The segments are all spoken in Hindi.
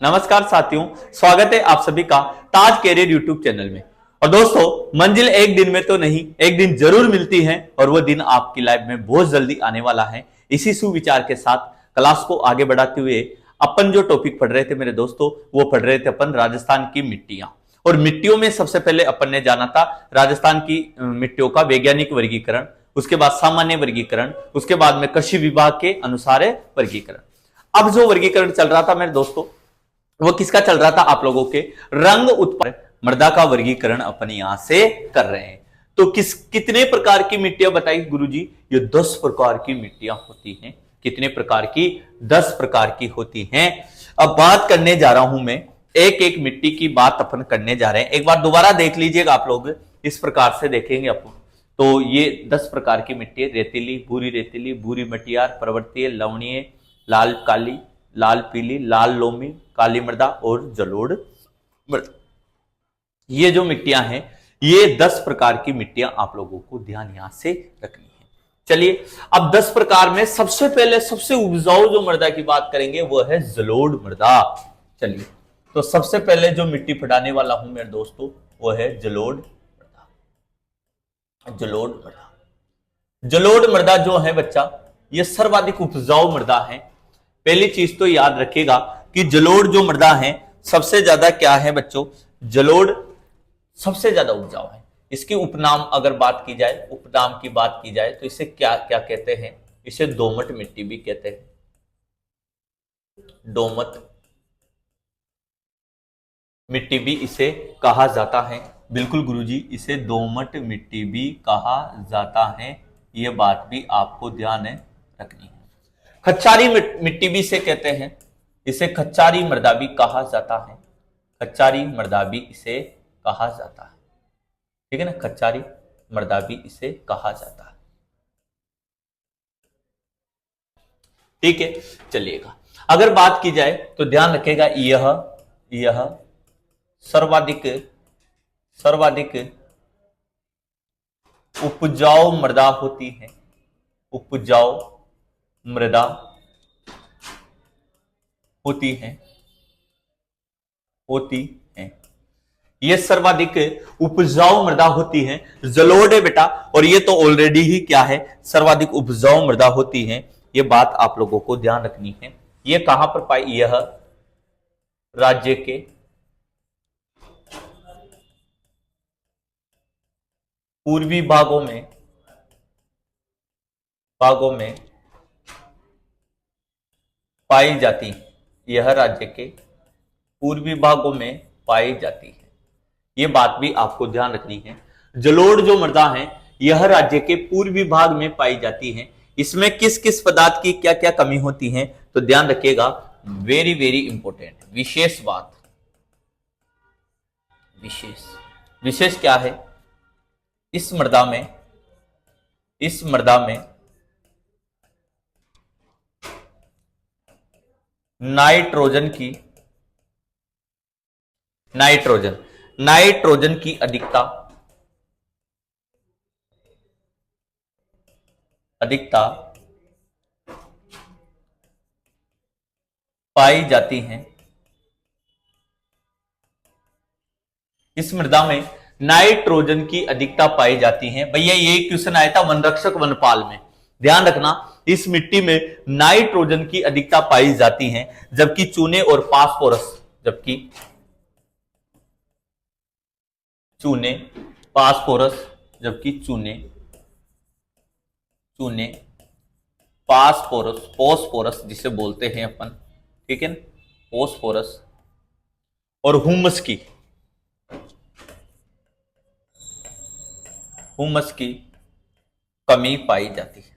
नमस्कार साथियों, स्वागत है आप सभी का ताज कैरियर यूट्यूब चैनल में। और दोस्तों, मंजिल एक दिन में तो नहीं, एक दिन जरूर मिलती है और वो दिन आपकी लाइफ में बहुत जल्दी आने वाला है। इसी सुविचार के साथ क्लास को आगे बढ़ाते हुए अपन जो टॉपिक पढ़ रहे थे मेरे दोस्तों, वो पढ़ रहे थे अपन राजस्थान की मिट्टियां। और मिट्टियों में सबसे पहले अपन ने जाना था राजस्थान की मिट्टियों का वैज्ञानिक वर्गीकरण, उसके बाद सामान्य वर्गीकरण, उसके बाद में कृषि विभाग के अनुसार वर्गीकरण। अब जो वर्गीकरण चल रहा था मेरे दोस्तों, वो किसका चल रहा था? आप लोगों के रंग उत्पन्न मृदा का वर्गीकरण अपन यहां से कर रहे हैं। तो कितने प्रकार की मिट्टियां बताई गुरुजी? ये 10 प्रकार की मिट्टियां होती हैं। कितने प्रकार की? 10 प्रकार की होती हैं। अब बात करने जा रहा हूं मैं, एक एक मिट्टी की बात अपन करने जा रहे हैं। एक बार दोबारा देख लीजिएगा आप लोग, इस प्रकार से देखेंगे अपन। तो ये 10 प्रकार की मिट्टी: रेतीली, भूरी मटियार, पर्वतीय, लवणीय, लाल काली, लाल पीली, लाल लोमी, काली मृदा और जलोढ़ मृदा। ये जो मिट्टियां हैं, ये 10 प्रकार की मिट्टियां आप लोगों को ध्यान यहां से रखनी है। चलिए, अब 10 प्रकार में सबसे पहले सबसे उपजाऊ जो मृदा की बात करेंगे वो है जलोढ़ मृदा। चलिए, तो सबसे पहले जो मिट्टी पढ़ाने वाला हूं मेरे दोस्तों, वो है जलोढ़ मृदा। जलोढ़ मृदा, जलोढ़ मृदा जो है बच्चा, ये सर्वाधिक उपजाऊ मृदा है। पहली चीज तो याद रखिएगा कि जलोढ़ जो मृदा है, सबसे ज्यादा क्या है बच्चों? जलोढ़ सबसे ज्यादा उपजाऊ है। इसकी उपनाम अगर बात की जाए, उपनाम की बात की जाए, तो इसे क्या क्या कहते हैं? इसे दोमट मिट्टी भी कहते हैं। दोमट मिट्टी भी इसे कहा जाता है। बिल्कुल गुरुजी, इसे दोमट मिट्टी भी कहा जाता है। यह बात भी आपको ध्यान रखनी है। खच्चारी मिट्टी भी इसे कहते हैं। इसे खच्चारी मृदा भी कहा जाता है। खच्चारी मृदा भी इसे कहा जाता है। ठीक है ना, खच्चारी मृदा भी इसे कहा जाता है। ठीक है, चलिएगा। अगर बात की जाए तो ध्यान रखेगा, यह सर्वाधिक उपजाऊ मृदा होती है। उपजाऊ मृदा होती है। ये सर्वाधिक उपजाऊ मृदा होती है। जलोढ़ है बेटा, और ये तो ऑलरेडी ही क्या है? सर्वाधिक उपजाऊ मृदा होती है। ये बात आप लोगों को ध्यान रखनी है। ये कहां पर पाई? यह राज्य के पूर्वी भागों में पाई जाती है। यह राज्य के पूर्वी भागों में पाई जाती है। यह बात भी आपको ध्यान रखनी है। जलोढ़ जो मृदा है, यह राज्य के पूर्वी भाग में पाई जाती है। इसमें किस किस पदार्थ की क्या क्या कमी होती है? तो ध्यान रखिएगा, वेरी वेरी इंपॉर्टेंट विशेष बात। विशेष क्या है? इस मृदा में नाइट्रोजन की अधिकता पाई जाती है। इस मृदा में नाइट्रोजन की अधिकता पाई जाती है। भैया ये क्वेश्चन आया था वनरक्षक वनपाल में। ध्यान रखना, इस मिट्टी में नाइट्रोजन की अधिकता पाई जाती है, जबकि चूने और फास्फोरस फास्फोरस जिसे बोलते हैं अपन, ठीक है ना, फास्फोरस और हुमस की कमी पाई जाती है।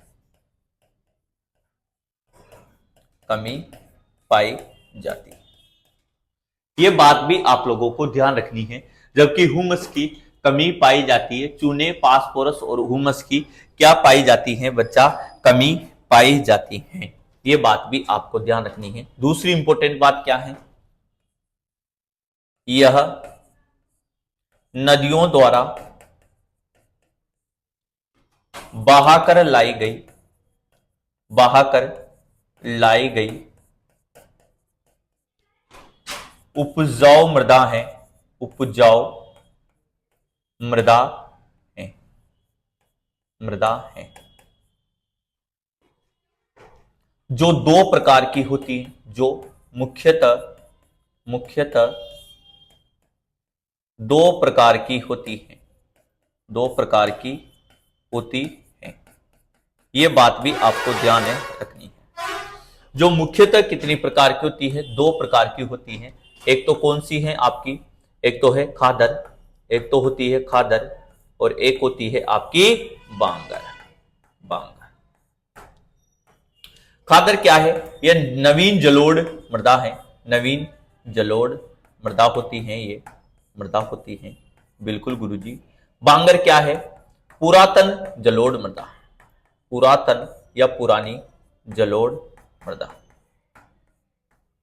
यह बात भी आप लोगों को ध्यान रखनी है। जबकि हुमस की कमी पाई जाती है, चूने, फास्फोरस और हुमस की क्या पाई जाती है बच्चा? कमी पाई जाती है। यह बात भी आपको ध्यान रखनी है। दूसरी इंपॉर्टेंट बात क्या है? यह नदियों द्वारा बहाकर लाई गई उपजाऊ मृदा है, उपजाऊ मृदा है, मृदा है जो दो प्रकार की होती है, जो मुख्यतः दो प्रकार की होती है, दो प्रकार की होती है। यह बात भी आपको ध्यान में रखनी है। जो मुख्यतः कितनी प्रकार की होती है? दो प्रकार की होती है। एक तो कौन सी है आपकी? एक तो है खादर, एक तो होती है खादर और एक होती है आपकी बांगर। बांगर खादर क्या है? यह नवीन जलोढ़ मृदा है, नवीन जलोढ़ मृदा होती है, ये मृदा होती है। बिल्कुल गुरुजी। बांगर क्या है? पुरातन जलोढ़ मृदा, पुरातन या पुरानी जलोढ़ मृदा,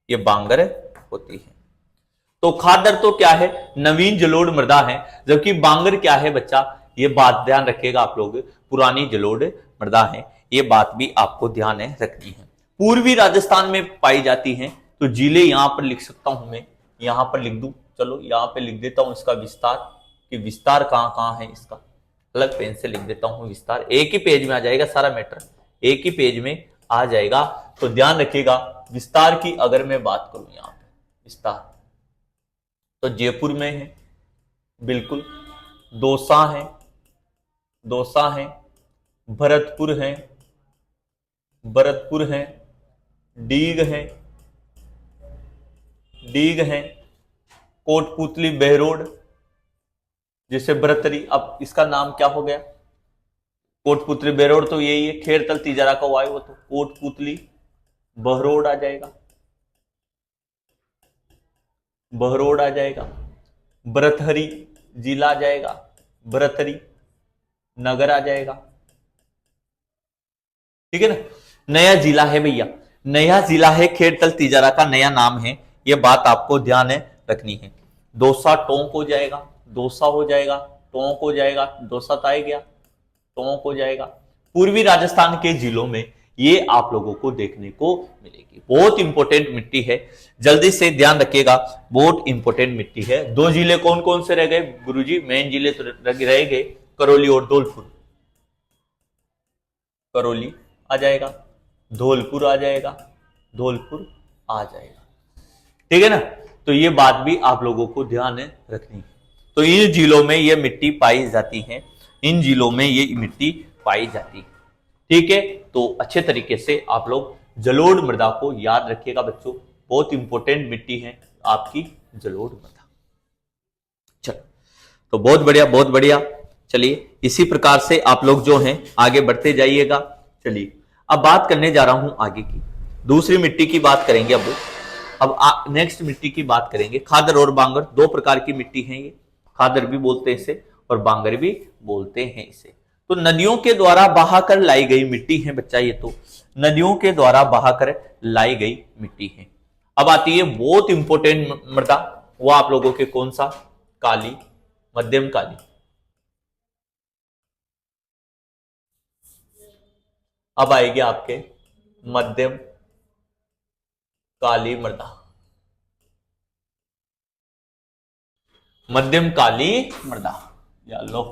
ये बांगर होती है। तो खादर तो क्या है? नवीन जलोढ़ मृदा है, जबकि बांगर क्या है बच्चा? ये बात ध्यान रखिएगा आप लोग, पुरानी जलोढ़ मृदा है। ये बात भी आपको ध्यान में रखनी है। पूर्वी राजस्थान में पाई जाती हैं। तो जिले यहां पर लिख सकता हूं मैं, यहां पर लिख दूं, चलो यहां पे लिख देता हूं इसका विस्तार, कि विस्तार कहां कहां है इसका, अलग पेन से लिख देता हूं विस्तार। एक ही पेज में आ जाएगा सारा मैटर, एक ही पेज में आ जाएगा। तो ध्यान रखिएगा विस्तार की अगर मैं बात करूं, यहां पे विस्तार तो जयपुर में है, बिल्कुल। दौसा है, दौसा है, भरतपुर है, भरतपुर है, डीग है, डीग है, कोटपुतली बहरोड, जैसे भरतरी, अब इसका नाम क्या हो गया? कोटपुतली बहरोड तो यही है, खेरतल तिजारा का वायु, वो तो कोटपुतली बहरोड आ जाएगा, बहरोड आ जाएगा। भरतहरी जिला आ जाएगा, भरतहरी नगर आ जाएगा, ठीक है ना। नया जिला है भैया, नया जिला है, खेरतल तिजारा का नया नाम है, यह बात आपको ध्यान में रखनी है। दौसा टोंक हो जाएगा, दौसा हो जाएगा, टोंक हो जाएगा, दौसा तो आ गया, टोंक हो जाएगा। पूर्वी राजस्थान के जिलों में ये आप लोगों को देखने को मिलेगी। बहुत इंपॉर्टेंट मिट्टी है, जल्दी से ध्यान रखिएगा, बहुत इंपॉर्टेंट मिट्टी है। दो जिले कौन कौन से रह गए गुरुजी? मेन जिले तो रह गए करौली और धौलपुर, करौली आ जाएगा, धौलपुर आ जाएगा, धौलपुर आ जाएगा, ठीक है ना। तो ये बात भी आप लोगों को ध्यान में रखनी है। तो इन जिलों में ये मिट्टी पाई जाती है, इन जिलों में ये मिट्टी पाई जाती है, ठीक है। तो अच्छे तरीके से आप लोग जलोढ़ मृदा को याद रखिएगा बच्चों, बहुत इंपॉर्टेंट मिट्टी है आपकी जलोढ़ मृदा। चलो, तो बहुत बढ़िया, बहुत बढ़िया। चलिए इसी प्रकार से आप लोग जो हैं आगे बढ़ते जाइएगा। चलिए अब बात करने जा रहा हूं आगे की, दूसरी मिट्टी की बात करेंगे। अब नेक्स्ट मिट्टी की बात करेंगे। खादर और बांगर दो प्रकार की मिट्टी है, ये खादर भी बोलते हैं इसे और बांगर भी बोलते हैं इसे। तो नदियों के द्वारा बहाकर लाई गई मिट्टी है बच्चा, ये तो नदियों के द्वारा बहाकर लाई गई मिट्टी है। अब आती है बहुत इंपॉर्टेंट मृदा, वो आप लोगों के कौन सा? काली, मध्यम काली। अब आएगी आपके मध्यम काली मृदा, मध्यम काली मृदा, या लो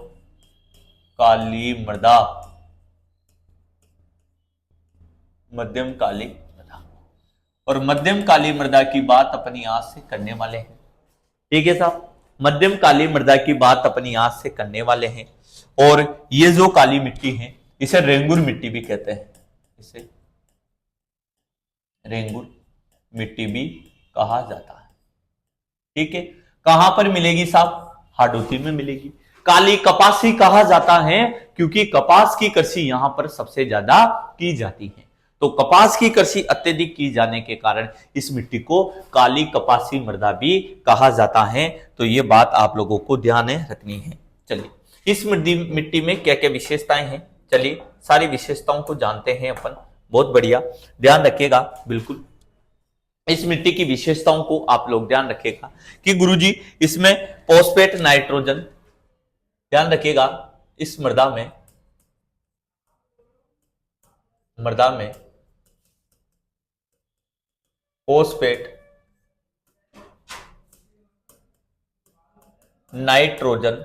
काली मृदा, मध्यम काली मृदा। और मध्यम काली मृदा की बात अपनी आज से करने वाले हैं, ठीक है साहब। मध्यम काली मृदा की बात अपनी आज से करने वाले हैं। और ये जो काली मिट्टी है इसे रेंगुर मिट्टी भी कहते हैं, इसे रेंगुर मिट्टी भी कहा जाता है, ठीक है। कहां पर मिलेगी साहब? हाडोती में मिलेगी। काली कपासी कहा जाता है क्योंकि कपास की कृषि यहां पर सबसे ज्यादा की जाती है। तो कपास की कृषि अत्यधिक की जाने के कारण इस मिट्टी को काली कपासी मृदा भी कहा जाता है। तो ये बात आप लोगों को ध्यान में रखनी है। चलिए इस मिट्टी में क्या क्या विशेषताएं हैं, चलिए सारी विशेषताओं को जानते हैं अपन। बहुत बढ़िया, ध्यान रखिएगा बिल्कुल। इस मिट्टी की विशेषताओं को आप लोग ध्यान रखिएगा कि गुरुजी इसमें फॉस्फेट नाइट्रोजन, ध्यान रखिएगा इस मृदा में फॉस्फेट नाइट्रोजन,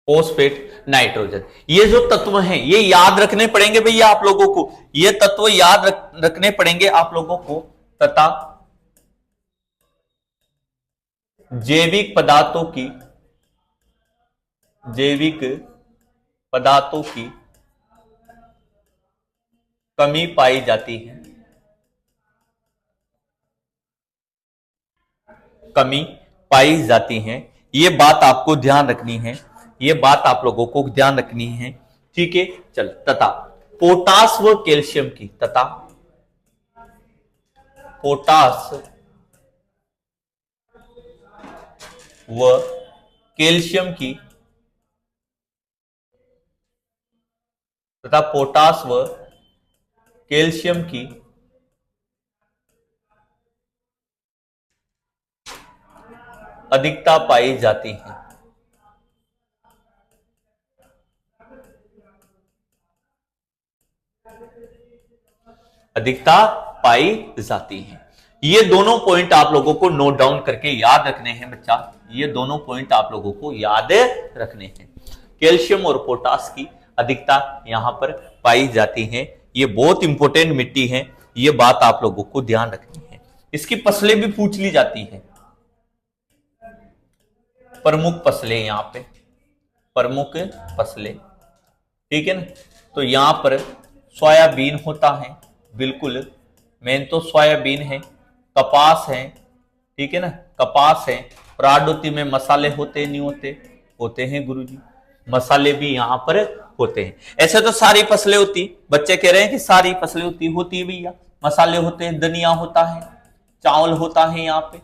फोस्फेट, नाइट्रोजन। ये जो तत्व हैं ये याद रखने पड़ेंगे भैया आप लोगों को, ये तत्व याद रखने पड़ेंगे आप लोगों को। तथा जैविक पदार्थों की कमी पाई जाती है, कमी पाई जाती है। ये बात आपको ध्यान रखनी है, ये बात आप लोगों को ध्यान रखनी है। ठीक है, चल। तथा पोटास व कैल्शियम की, तथा पोटास व कैल्शियम की, तथा पोटास व कैल्शियम की अधिकता पाई जाती है, अधिकता पाई जाती है। ये दोनों पॉइंट आप लोगों को नोट डाउन करके याद रखने हैं बच्चा, ये दोनों पॉइंट आप लोगों को याद रखने हैं। कैल्शियम और पोटास की अधिकता यहां पर पाई जाती है, ये बहुत इंपॉर्टेंट मिट्टी है, ये बात आप लोगों को ध्यान रखनी है। इसकी फसलें भी पूछ ली जाती है, प्रमुख फसलें, यहां पे प्रमुख फसलें, ठीक है ना। तो यहां पर सोयाबीन होता है, बिल्कुल मेन तो सोयाबीन है, कपास है, ठीक है ना, कपास है। प्राडोती में मसाले होते नहीं होते? होते हैं गुरुजी, मसाले भी यहां पर होते हैं। ऐसे तो सारी फसलें होती, बच्चे कह रहे हैं कि सारी फसलें होती है भैया, मसाले होते हैं, धनिया होता है, चावल होता है, यहाँ पे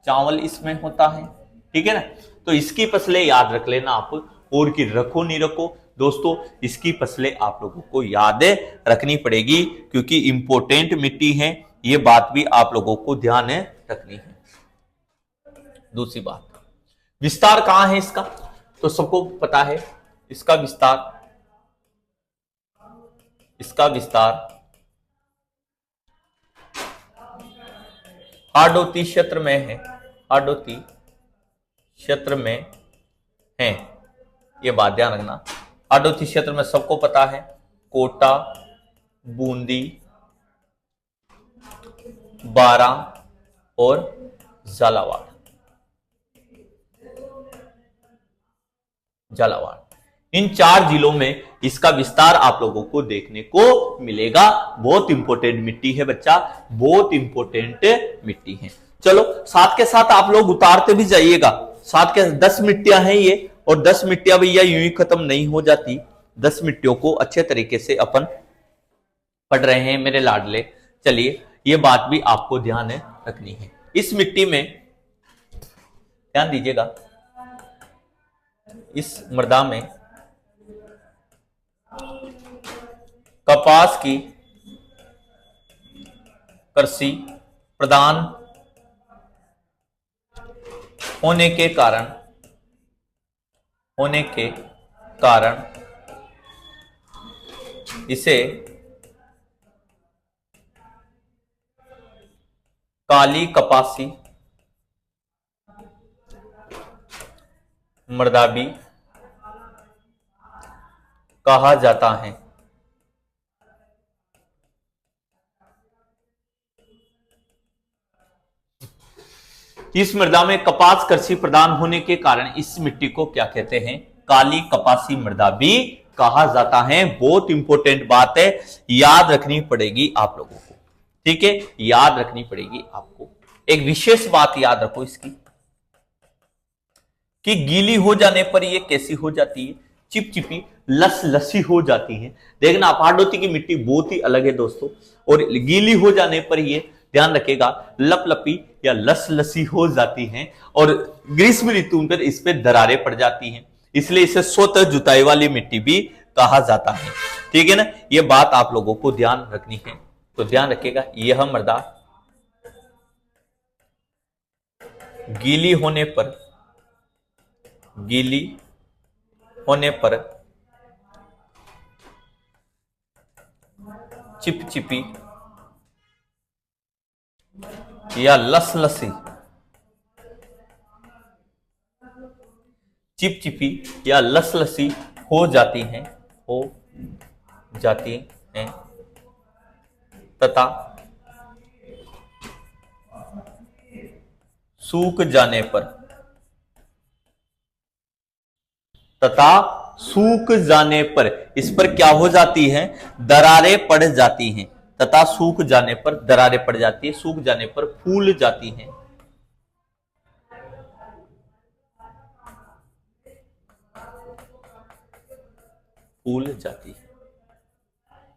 चावल इसमें होता है, ठीक है ना। तो इसकी फसलें याद रख लेना आप, और की रखो नहीं रखो दोस्तों, इसकी फसलें आप लोगों को याद रखनी पड़ेगी, क्योंकि इंपॉर्टेंट मिट्टी है, ये बात भी आप लोगों को ध्यान रखनी है। दूसरी बात, विस्तार कहां है इसका, तो सबको पता है इसका विस्तार हार्डोती क्षेत्र में है, हार्डोती क्षेत्र में है, ये बात ध्यान रखना। हार्डोती क्षेत्र में सबको पता है कोटा, बूंदी, बारा और झालावाड़, इन 4 जिलों में इसका विस्तार आप लोगों को देखने को मिलेगा। बहुत इंपॉर्टेंट मिट्टी है बच्चा, बहुत इंपॉर्टेंट मिट्टी है। चलो साथ के साथ आप लोग उतारते भी जाइएगा, साथ के 10 मिट्टियां हैं ये, और 10 मिट्टियां भैया यूं ही खत्म नहीं हो जाती, 10 मिट्टियों को अच्छे तरीके से अपन पढ़ रहे हैं मेरे लाडले। चलिए ये बात भी आपको ध्यान रखनी है। इस मिट्टी में ध्यान दीजिएगा, इस मृदा में कपास की कृषि प्रधान होने के कारण इसे काली कपासी मृदा भी कहा जाता है। इस मृदा में कपास कृषि प्रधान होने के कारण इस मिट्टी को क्या कहते हैं, काली कपासी मृदा भी कहा जाता है। बहुत इंपॉर्टेंट बात है, याद रखनी पड़ेगी आप लोगों को, ठीक है, याद रखनी पड़ेगी आपको। एक विशेष बात याद रखो इसकी, कि गीली हो जाने पर ये कैसी हो जाती है, चिपचिपी लसी हो जाती है। देखना हार्डोती की मिट्टी बहुत ही अलग है दोस्तों, और गीली हो जाने पर ये ध्यान रखेगा लपलपी या लसी हो जाती हैं, और ग्रीष्म ऋतु पर इस पे दरारें पड़ जाती हैं, इसलिए इसे स्वतः जुताई वाली मिट्टी भी कहा जाता है, ठीक है ना। ये बात आप लोगों को ध्यान रखनी है, तो ध्यान रखिएगा। यह मृदा गीली होने पर चिपचिपी या लसी चिपचिपी या लसलसी हो जाती हैं, हो जाती हैं तथा सूख जाने पर, तथा सूख जाने पर, इस पर क्या हो जाती है, दरारें पड़ जाती हैं, तथा सूख जाने पर दरारें पड़ जाती है, सूख जाने पर फूल जाती हैं, फूल जाती है।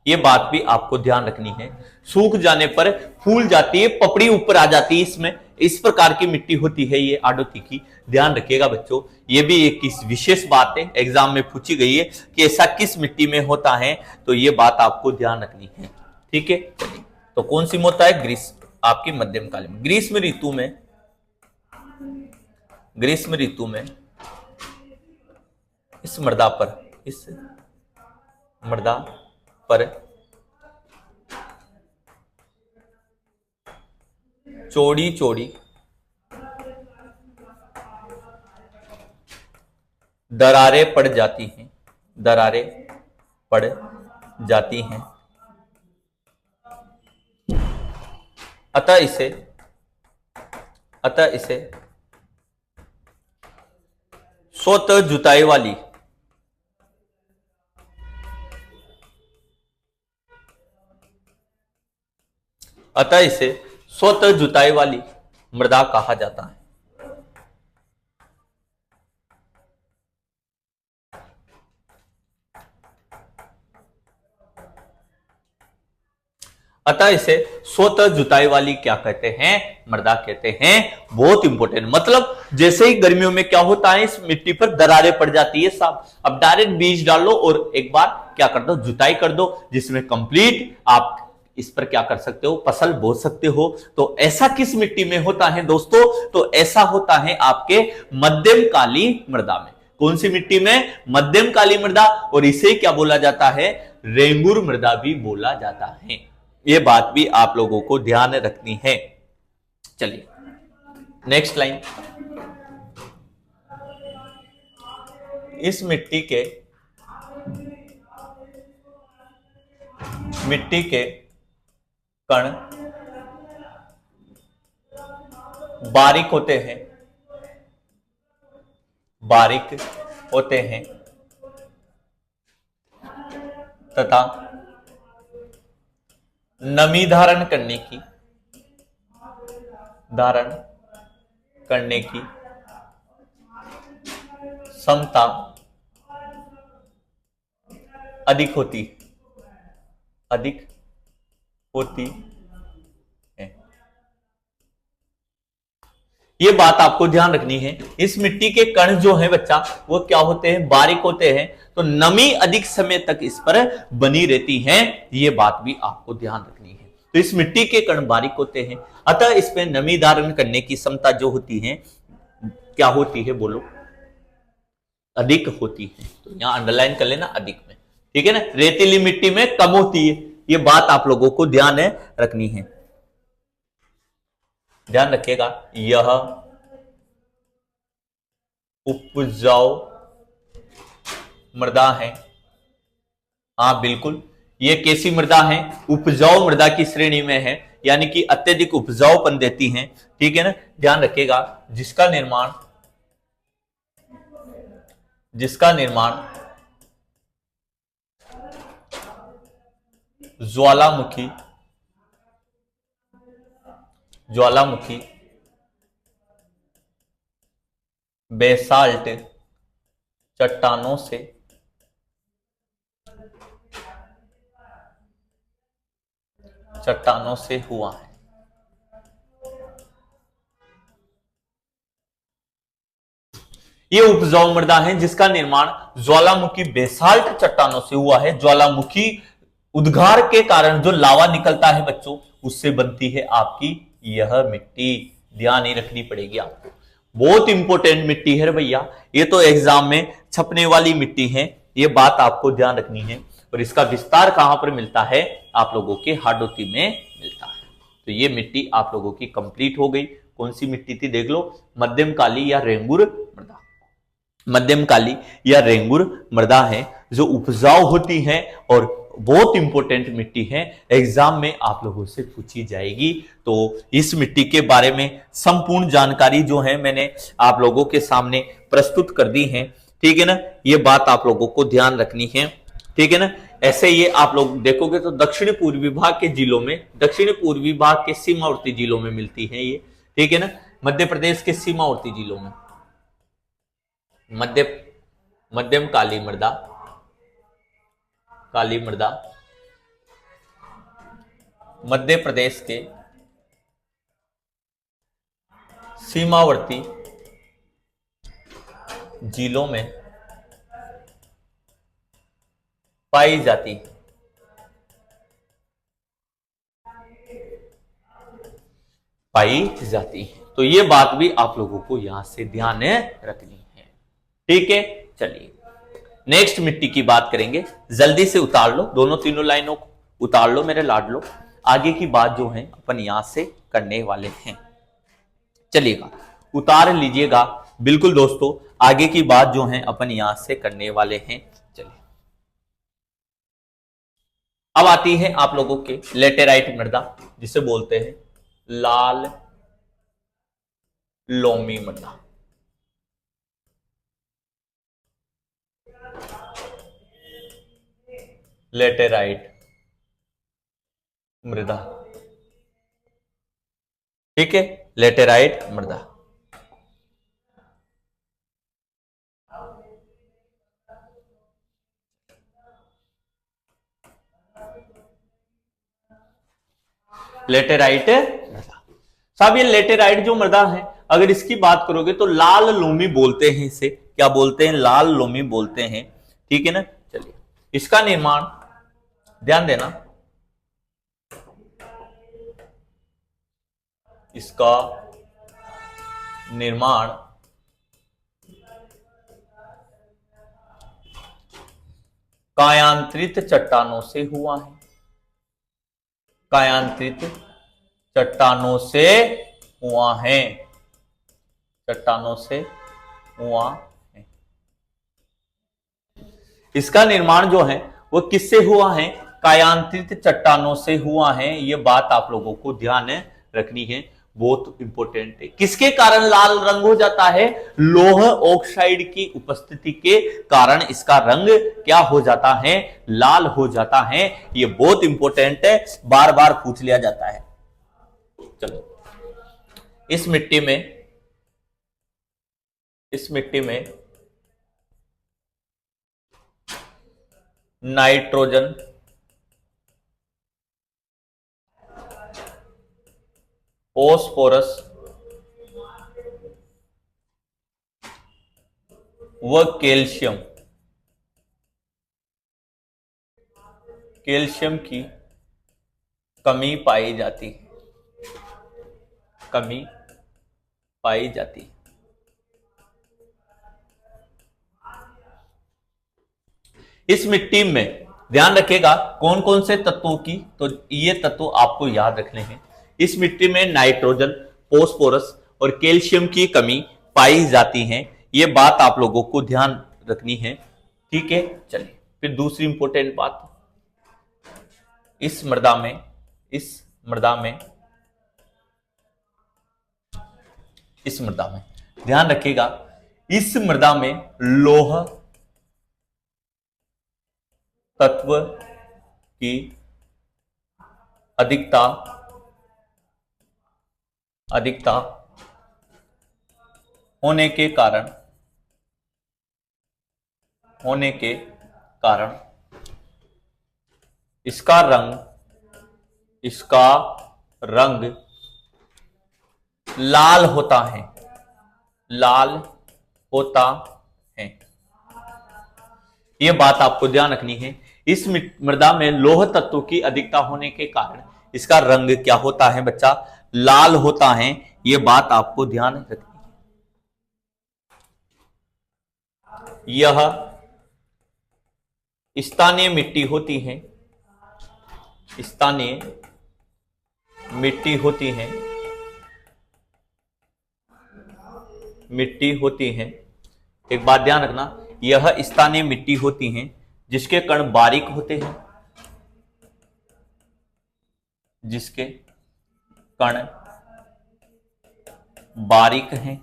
ये बात भी आपको ध्यान रखनी है, सूख जाने पर फूल जाती है, पपड़ी ऊपर आ जाती है, इसमें इस प्रकार की मिट्टी होती है ये आड़ोती की। ध्यान रखिएगा बच्चों, ये भी एक विशेष बात है, एग्जाम में पूछी गई है कि ऐसा किस मिट्टी में होता है, तो ये बात आपको ध्यान रखनी है। ठीक है, तो कौन सी होता है, ग्रीष्म, आपकी मध्यमकालीन ग्रीष्म ऋतु में, ग्रीष्म ऋतु में इस मृदा पर, इस मृदा पर चौड़ी चौड़ी दरारें पड़ जाती हैं, दरारें पड़ जाती हैं, अतः इसे, अतः इसे स्वतः जुताई वाली, अतः इसे स्वतः जुताई वाली मृदा कहा जाता है। अतः इसे स्वतः जुताई वाली क्या कहते हैं, मृदा कहते हैं। बहुत इंपॉर्टेंट, मतलब जैसे ही गर्मियों में क्या होता है, इस मिट्टी पर दरारें पड़ जाती है साहब, अब डायरेक्ट बीज डालो और एक बार क्या कर दो, जुताई कर दो, जिसमें कंप्लीट आप इस पर क्या कर सकते हो, फसल बो सकते हो। तो ऐसा किस मिट्टी में होता है दोस्तों, तो ऐसा होता है आपके मध्यम काली मृदा में। कौन सी मिट्टी में, मध्यम काली मृदा, और इसे क्या बोला जाता है, रेंगुर मृदा भी बोला जाता है। ये बात भी आप लोगों को ध्यान रखनी है। चलिए नेक्स्ट लाइन, इस मिट्टी के कण बारीक होते हैं, बारीक होते हैं तथा नमी धारण करने की, धारण करने की क्षमता अधिक होती, अधिक होती है। ये बात आपको ध्यान रखनी है, इस मिट्टी के कण जो है बच्चा, वो क्या होते हैं, बारीक होते हैं, तो नमी अधिक समय तक इस पर बनी रहती है। ये बात भी आपको ध्यान रखनी है। तो इस मिट्टी के कण बारीक होते हैं, अतः इस पे नमी धारण करने की क्षमता जो होती है, क्या होती है बोलो, अधिक होती है। तो यहां अंडरलाइन कर लेना, अधिक में, ठीक है ना। रेतीली मिट्टी में कम होती है, ये बात आप लोगों को ध्यान रखनी है, ध्यान रखिएगा। यह उपजाऊ मृदा है, हाँ बिल्कुल, ये कैसी मृदा है, उपजाऊ मृदा की श्रेणी में है, यानी कि अत्यधिक उपजाऊपन देती हैं, ठीक है ना। ध्यान रखिएगा, जिसका निर्माण, जिसका निर्माण ज्वालामुखी, ज्वालामुखी, बेसाल्ट चट्टानों से, चट्टानों से हुआ है। ये उपजाऊ मृदा है जिसका निर्माण ज्वालामुखी बेसाल्ट चट्टानों से हुआ है। ज्वालामुखी उद्गार के कारण जो लावा निकलता है बच्चों, उससे बनती है आपकी यह मिट्टी। ध्यान ही रखनी पड़ेगी आपको, बहुत इंपॉर्टेंट मिट्टी है भैया, ये तो एग्जाम में छपने वाली मिट्टी है, ये बात आपको ध्यान रखनी है। और इसका विस्तार कहां पर मिलता है, आप लोगों के हाडोती में मिलता है। तो ये मिट्टी आप लोगों की कंप्लीट हो गई। कौन सी मिट्टी थी देख लो, मध्यम काली या रेंगुर मृदा। मध्यम काली या रेंगुर मृदा है जो उपजाऊ होती है और बहुत इंपॉर्टेंट मिट्टी है, एग्जाम में आप लोगों से पूछी जाएगी। तो इस मिट्टी के बारे में संपूर्ण जानकारी जो है मैंने आप लोगों के सामने प्रस्तुत कर दी है, ठीक है ना। ये बात आप लोगों को ध्यान रखनी है, ठीक है ना। ऐसे ये आप लोग देखोगे तो दक्षिण पूर्वी भाग के जिलों में, दक्षिण पूर्वी भाग के सीमावर्ती जिलों में मिलती है ये, ठीक है ना। मध्य प्रदेश के सीमावर्ती जिलों में मध्यम काली मृदा, काली मृदा मध्य प्रदेश के सीमावर्ती जिलों में पाई जाती, तो ये बात भी आप लोगों को यहां से ध्यान रखनी है, ठीक है। चलिए नेक्स्ट मिट्टी की बात करेंगे, जल्दी से उतार लो, दोनों तीनों लाइनों को उतार लो मेरे लाडलो। आगे की बात जो है अपन यहां से करने वाले हैं, चलिएगा उतार लीजिएगा। बिल्कुल दोस्तों, आगे की बात जो है अपन यहां से करने वाले हैं। चलिए अब आती है आप लोगों के लेटेराइट मृदा, जिसे बोलते हैं लाल लोमी मृदा। लेटेराइट मृदा, ठीक है, लेटेराइट मृदा। लेटेराइट मृदा साहब, ये लेटेराइट जो मृदा है, अगर इसकी बात करोगे तो लाल लोमी बोलते हैं इसे, क्या बोलते हैं, लाल लोमी बोलते हैं, ठीक है ना। चलिए इसका निर्माण ध्यान देना, इसका निर्माण कायांतरित चट्टानों से हुआ है, कायांतरित चट्टानों से हुआ है, चट्टानों से हुआ है। इसका निर्माण जो है वो किससे हुआ है, कायांतरित चट्टानों से हुआ है। ये बात आप लोगों को ध्यान रखनी है, बहुत इंपॉर्टेंट है। किसके कारण लाल रंग हो जाता है, लौह ऑक्साइड की उपस्थिति के कारण इसका रंग क्या हो जाता है, लाल हो जाता है। ये बहुत इंपॉर्टेंट है, बार बार पूछ लिया जाता है। चलो इस मिट्टी में नाइट्रोजन, फॉस्फोरस व कैल्शियम की कमी पाई जाती है, कमी पाई जाती है। इस मिट्टी में ध्यान रखिएगा कौन कौन से तत्वों की, तो ये तत्व आपको याद रखने हैं। इस मिट्टी में नाइट्रोजन, फॉस्फोरस और कैल्शियम की कमी पाई जाती है। ये बात आप लोगों को ध्यान रखनी है, ठीक है। चलिए फिर दूसरी इंपॉर्टेंट बात, इस मृदा में ध्यान रखिएगा, इस मृदा में लौह तत्व की अधिकता होने के कारण इसका रंग लाल होता है, यह बात आपको ध्यान रखनी है। इस मृदा में लौह तत्व की अधिकता होने के कारण इसका रंग क्या होता है बच्चा, लाल होता है। यह बात आपको ध्यान रखनी है। यह स्थानीय मिट्टी होती है, स्थानीय मिट्टी होती है एक बात ध्यान रखना, यह स्थानीय मिट्टी होती हैं जिसके कण बारीक होते हैं, जिसके कण बारीक हैं,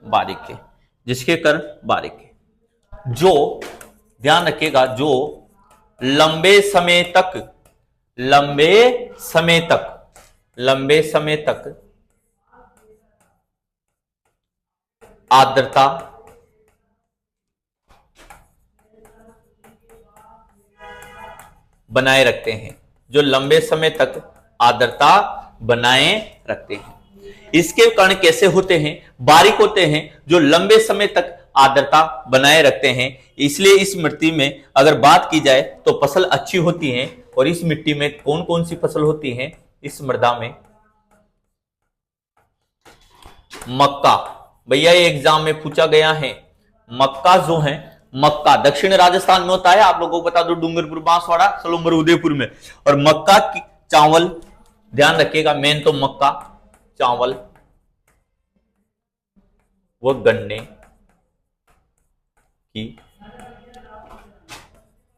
बारीक है, जिसके कण बारीक है, जो ध्यान रखिएगा, जो लंबे समय तक आर्द्रता बनाए रखते हैं, जो लंबे समय तक आर्द्रता बनाए रखते हैं। इसके कण कैसे होते हैं? बारीक होते हैं, जो लंबे समय तक आर्द्रता बनाए रखते हैं। इसलिए इस मिट्टी में अगर बात की जाए तो फसल अच्छी होती है। और इस मिट्टी में कौन कौन सी फसल होती है? इस मृदा में मक्का, भैया ये एग्जाम में पूछा गया है। मक्का जो है, मक्का दक्षिण राजस्थान में होता है, आप लोगों को बता दो, डूंगरपुर, बांसवाड़ा, सलूम्बर, उदयपुर में। और मक्का की चावल, ध्यान रखिएगा, मेन तो मक्का, चावल व गन्ने की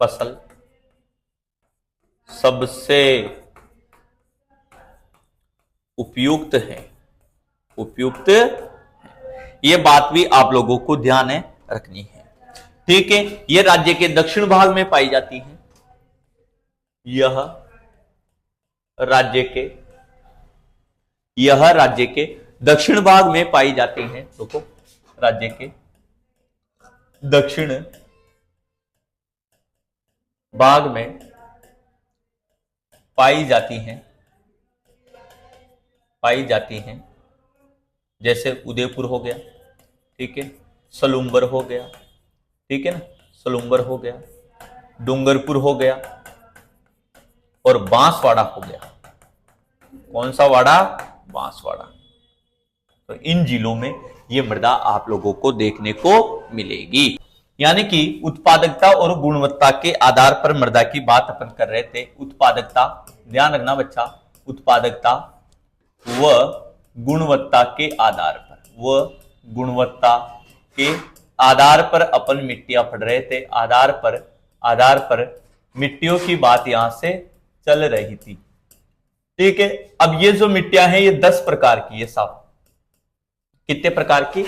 फसल सबसे उपयुक्त है, उपयुक्त। यह बात भी आप लोगों को ध्यान है रखनी है, ठीक है। यह राज्य के दक्षिण भाग में पाई जाती है, यह राज्य के दक्षिण भाग में पाई जाती हैं। देखो, राज्य के दक्षिण भाग में पाई जाती हैं, जैसे उदयपुर हो गया, ठीक है, सलूम्बर हो गया, ठीक है ना, सलूम्बर हो गया, डूंगरपुर हो गया और बांसवाड़ा हो गया। कौन सा वाड़ा? बांसवाड़ा। तो इन जिलों में यह मृदा आप लोगों को देखने को मिलेगी। यानी कि उत्पादकता और गुणवत्ता के आधार पर मृदा की बात अपन कर रहे थे। उत्पादकता, ध्यान रखना बच्चा, उत्पादकता व गुणवत्ता के आधार पर अपन मिट्टियां पढ़ रहे थे। आधार पर मिट्टियों की बात यहां से चल रही थी, ठीक है। अब ये जो मिट्टियां हैं, ये 10 प्रकार की, ये साफ कितने प्रकार की?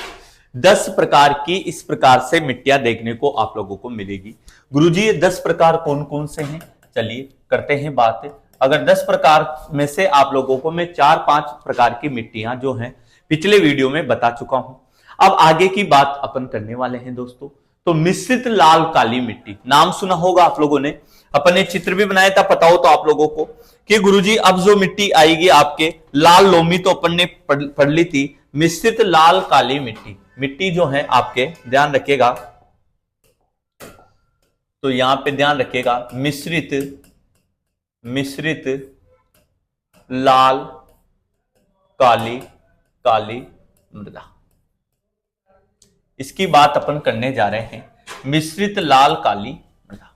10 प्रकार की इस प्रकार से मिट्टियां देखने को आप लोगों को मिलेगी। गुरुजी ये 10 प्रकार कौन कौन से हैं? चलिए करते हैं बात। अगर 10 प्रकार में से आप लोगों को मैं 4-5 प्रकार की मिट्टियां जो हैं पिछले वीडियो में बता चुका हूं। अब आगे की बात अपन करने वाले हैं दोस्तों। तो मिश्रित लाल काली मिट्टी, नाम सुना होगा आप लोगों ने, अपन ने चित्र भी बनाया था, पता हो तो आप लोगों को, कि गुरुजी अब जो मिट्टी आएगी आपके लाल लोमी, तो अपन ने पढ़ ली थी। मिश्रित लाल काली मिट्टी जो है आपके, ध्यान रखिएगा, तो यहां पे ध्यान रखिएगा, मिश्रित लाल काली मृदा, इसकी बात अपन करने जा रहे हैं, मिश्रित लाल काली मृदा।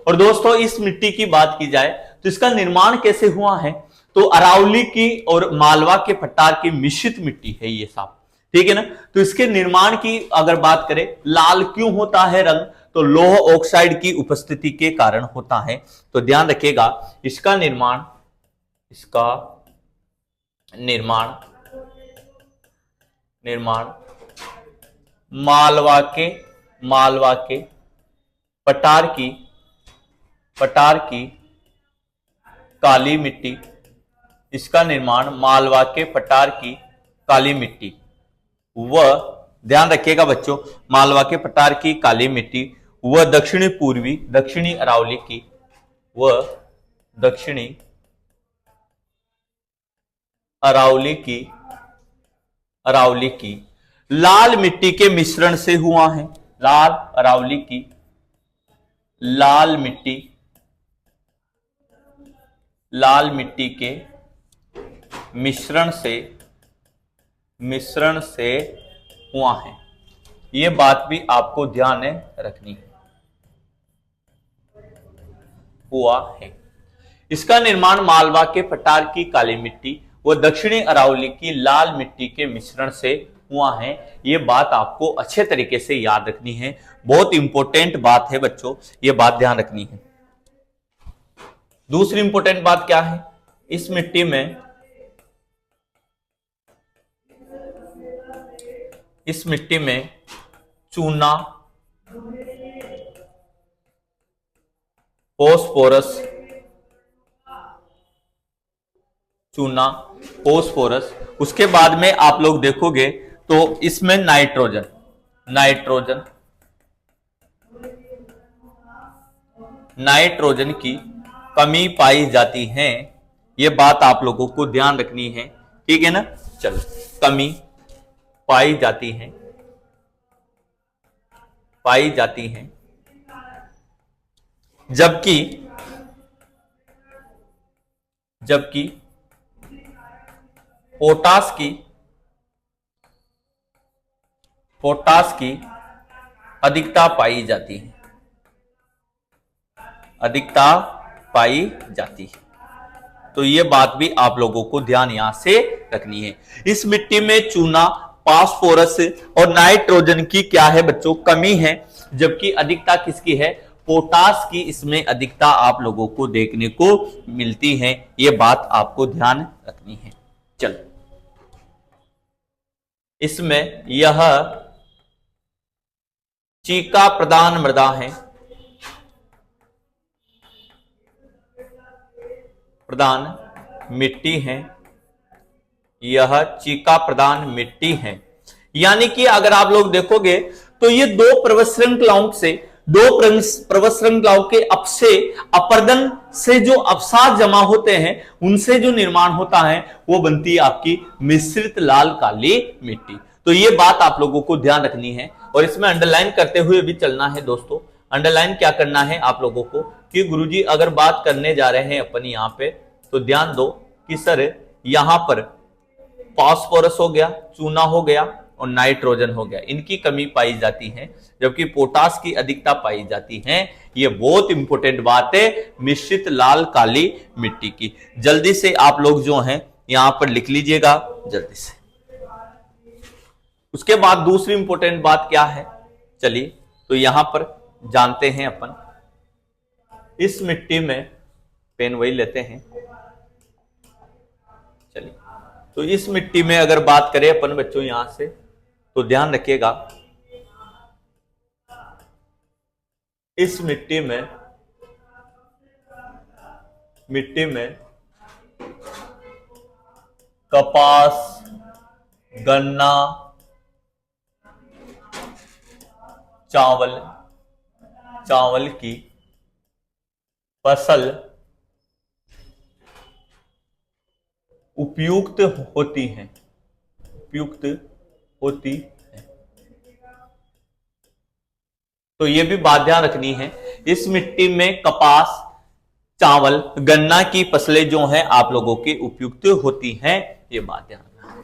और दोस्तों इस मिट्टी की बात की जाए तो इसका निर्माण कैसे हुआ है? तो अरावली की और मालवा के पठार की मिश्रित मिट्टी है ये साहब, ठीक है ना। तो इसके निर्माण की अगर बात करें, लाल क्यों होता है रंग? तो लौह ऑक्साइड की उपस्थिति के कारण होता है। तो ध्यान रखिएगा, इसका निर्माण मालवा के पठार की काली मिट्टी, इसका निर्माण मालवा के पठार की काली मिट्टी व, ध्यान रखिएगा बच्चों, मालवा के पठार की काली मिट्टी व दक्षिणी अरावली की लाल मिट्टी के मिश्रण से हुआ है। लाल मिट्टी के मिश्रण से हुआ है। यह बात भी आपको ध्यान में रखनी है, हुआ है। इसका निर्माण मालवा के पठार की काली मिट्टी व दक्षिणी अरावली की लाल मिट्टी के मिश्रण से हुआ है, ये बात आपको अच्छे तरीके से याद रखनी है। बहुत इंपॉर्टेंट बात है बच्चों, ये बात ध्यान रखनी है। दूसरी इंपॉर्टेंट बात क्या है, इस मिट्टी में चूना, फोस्फोरस, उसके बाद में आप लोग देखोगे तो इसमें नाइट्रोजन की कमी पाई जाती है। ये बात आप लोगों को ध्यान रखनी है, ठीक है ना। चलो, कमी पाई जाती है, जबकि पोटास की अधिकता पाई जाती है। तो ये बात भी आप लोगों को ध्यान यहां से रखनी है। इस मिट्टी में चूना, फास्फोरस और नाइट्रोजन की क्या है बच्चों, कमी है, जबकि अधिकता किसकी है, पोटास की इसमें अधिकता आप लोगों को देखने को मिलती है। ये बात आपको ध्यान रखनी है। चलो, इसमें यह चीका प्रधान मृदा है, यह चीका प्रधान मिट्टी है। यानी कि अगर आप लोग देखोगे तो ये दो प्रवस श्रृंखलाओं के अपरदन से जो अवसाद जमा होते हैं, उनसे जो निर्माण होता है वो बनती है आपकी मिश्रित लाल काली मिट्टी। तो ये बात आप लोगों को ध्यान रखनी है और इसमें अंडरलाइन करते हुए भी चलना है दोस्तों। अंडरलाइन क्या करना है आप लोगों को कि गुरुजी अगर बात करने जा रहे हैं अपन यहां पे, तो ध्यान दो कि सर यहां पर फास्फोरस हो गया, चूना हो गया और नाइट्रोजन हो गया, इनकी कमी पाई जाती है, जबकि पोटास की अधिकता पाई जाती है। ये बहुत इंपॉर्टेंट बात है मिश्रित लाल काली मिट्टी की। जल्दी से आप लोग जो हैं यहां पर लिख लीजिएगा जल्दी से। उसके बाद दूसरी इंपॉर्टेंट बात क्या है, चलिए तो यहां पर जानते हैं अपन। इस मिट्टी में पेन वही लेते हैं, चलिए तो इस मिट्टी में अगर बात करें अपन बच्चों यहां से, तो ध्यान रखिएगा इस मिट्टी में कपास, गन्ना, चावल की फसल उपयुक्त होती है। तो यह भी बात ध्यान रखनी है, इस मिट्टी में कपास, चावल, गन्ना की फसलें जो हैं आप लोगों की उपयुक्त होती हैं। ये बात ध्यान रखना।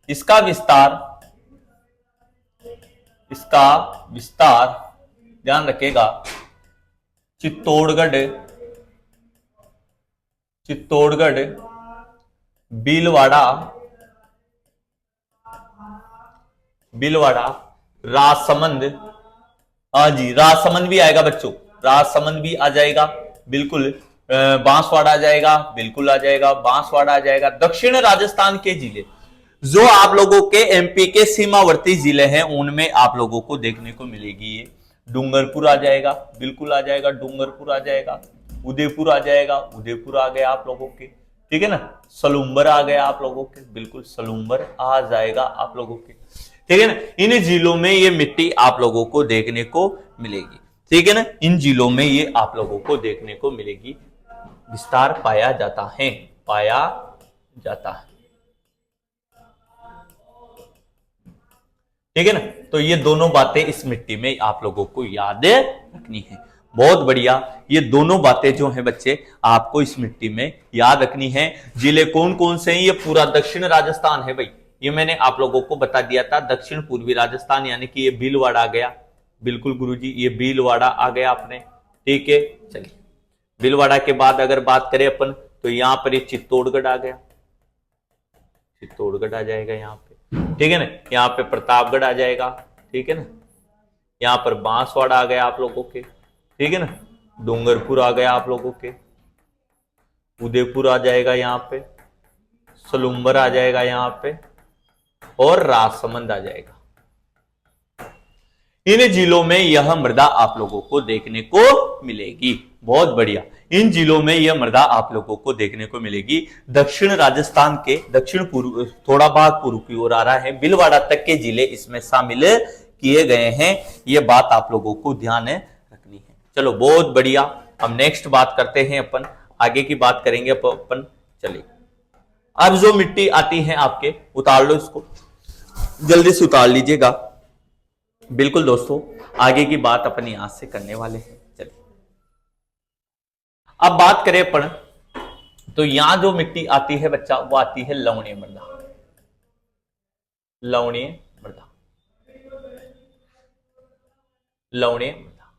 इसका विस्तार ध्यान रखेगा चित्तौड़गढ़, भीलवाड़ा, राजसमंद, हाँ जी राजसमंद भी आएगा बच्चों, राजसमंद भी आ जाएगा बिल्कुल, बांसवाड़ा आ जाएगा, बिल्कुल आ जाएगा, बांसवाड़ा आ जाएगा। दक्षिण राजस्थान के जिले जो आप लोगों के एमपी के सीमावर्ती जिले हैं उनमें आप लोगों को देखने को मिलेगी। ये डूंगरपुर आ जाएगा, बिल्कुल आ जाएगा, डूंगरपुर आ जाएगा, उदयपुर आ जाएगा, उदयपुर आ गया आप लोगों के, ठीक है ना। सलूम्बर आ गया आप लोगों के, बिल्कुल सलूम्बर आ जाएगा आप लोगों के, ठीक है ना। इन जिलों में ये मिट्टी आप लोगों को देखने को मिलेगी, ठीक है ना। इन जिलों में ये आप लोगों को देखने को मिलेगी, विस्तार पाया जाता है। ठीक है ना। तो ये दोनों बातें इस मिट्टी में आप लोगों को याद रखनी है। बहुत बढ़िया, ये दोनों बातें जो हैं बच्चे आपको इस मिट्टी में याद रखनी है। जिले कौन कौन से हैं, ये पूरा दक्षिण राजस्थान है भाई, ये मैंने आप लोगों को बता दिया था। दक्षिण पूर्वी राजस्थान यानी कि ये भीलवाड़ा आ गया, बिल्कुल गुरुजी ये भीलवाड़ा आ गया आपने, ठीक है। चलिए भीलवाड़ा के बाद अगर बात करें अपन तो यहां पर ये चित्तौड़गढ़ आ गया, चित्तौड़गढ़ आ जाएगा यहाँ पे। ठीक है ना। यहाँ पे प्रतापगढ़ आ जाएगा, ठीक है ना। यहाँ पर बांसवाड़ा आ गया आप लोगों के, ठीक है ना। डूंगरपुर आ गया आप लोगों के, उदयपुर आ जाएगा यहाँ पे, सलुम्बर आ जाएगा यहाँ पे, और राजसमंद आ जाएगा। इन जिलों में यह मृदा आप लोगों को देखने को मिलेगी। बहुत बढ़िया, इन जिलों में यह मृदा आप लोगों को देखने को मिलेगी। दक्षिण राजस्थान के दक्षिण पूर्व, थोड़ा भाग पूर्व की ओर आ रहा है, भीलवाड़ा तक के जिले इसमें शामिल किए गए हैं। यह बात आप लोगों को ध्यान रखनी है। चलो बहुत बढ़िया, हम नेक्स्ट बात करते हैं, अपन आगे की बात करेंगे अपन। चलिए, अब जो मिट्टी आती है आपके, उतार लो इसको, जल्दी से उतार लीजिएगा। बिल्कुल दोस्तों, आगे की बात अपन यहां से करने वाले हैं। चलिए, अब बात करें अपन, तो यहां जो मिट्टी आती है बच्चा, वो आती है लवणीय मृदा। लवणीय मृदा, लवणीय मृदा।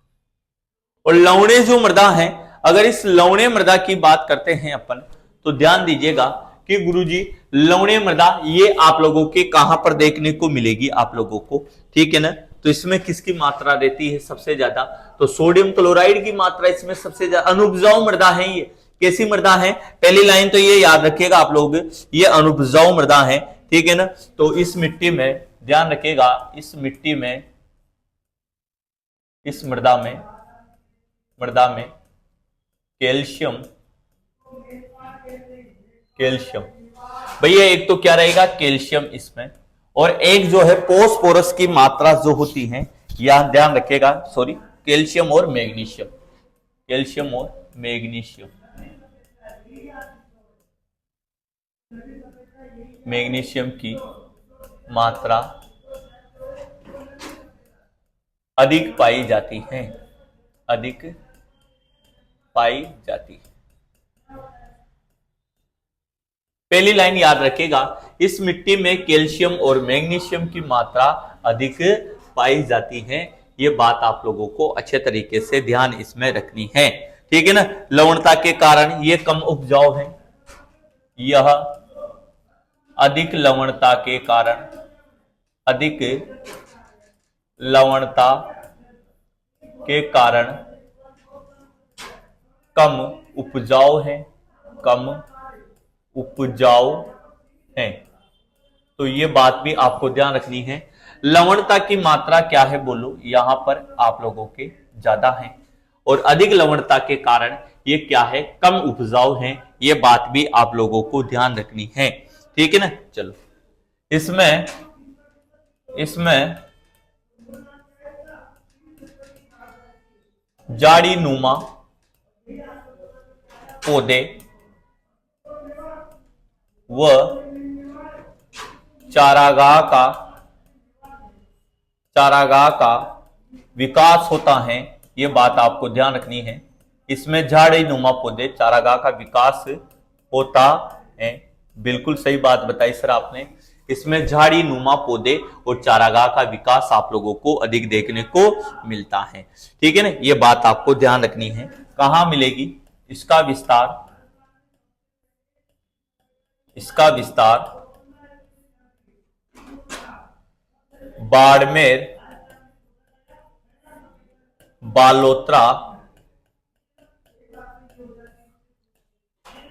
और लवणीय जो मृदा है, अगर इस लवणीय मृदा की बात करते हैं अपन, तो ध्यान दीजिएगा कि गुरुजी लवणीय मृदा ये आप लोगों के कहां पर देखने को मिलेगी आप लोगों को, ठीक है ना। तो इसमें किसकी मात्रा रहती है सबसे ज्यादा, तो सोडियम क्लोराइड की मात्रा इसमें सबसे ज्यादा। अनुपजाऊ मृदा है ये, कैसी मृदा है, पहली लाइन तो ये याद रखिएगा आप लोग, ये अनुपजाऊ मृदा है, ठीक है ना। तो इस मिट्टी में ध्यान रखिएगा, इस मिट्टी में, इस मृदा में कैल्शियम, कैल्शियम भैया, एक तो क्या रहेगा कैल्शियम इसमें, और एक जो है फोस्फोरस की मात्रा जो होती है, यहां ध्यान रखिएगा, सॉरी, कैल्शियम और मैग्नीशियम, कैल्शियम और मैग्नीशियम, मैग्नीशियम की मात्रा अधिक पाई जाती है, अधिक पाई जाती है। पहली लाइन याद रखिएगा, इस मिट्टी में कैल्शियम और मैग्नीशियम की मात्रा अधिक पाई जाती है। ये बात आप लोगों को अच्छे तरीके से ध्यान इसमें रखनी है, ठीक है ना। लवणता के कारण ये कम उपजाऊ है, यह अधिक लवणता के कारण, अधिक लवणता के कारण कम उपजाऊ है, कम उपजाऊ है। तो ये बात भी आपको ध्यान रखनी है। लवणता की मात्रा क्या है बोलो, यहां पर आप लोगों के ज्यादा है, और अधिक लवणता के कारण ये क्या है, कम उपजाऊ है। ये बात भी आप लोगों को ध्यान रखनी है, ठीक है ना। चलो, इसमें जाड़ी नुमा पौधे व चारागाह का विकास होता है। यह बात आपको ध्यान रखनी है, इसमें झाड़ी नुमा पौधे, चारागाह का विकास होता है। बिल्कुल सही बात बताई सर आपने, इसमें झाड़ी नुमा पौधे और चारागाह का विकास आप लोगों को अधिक देखने को मिलता है, ठीक है ना। यह बात आपको ध्यान रखनी है। कहां मिलेगी, इसका विस्तार, इसका विस्तार बाड़मेर, बालोतरा,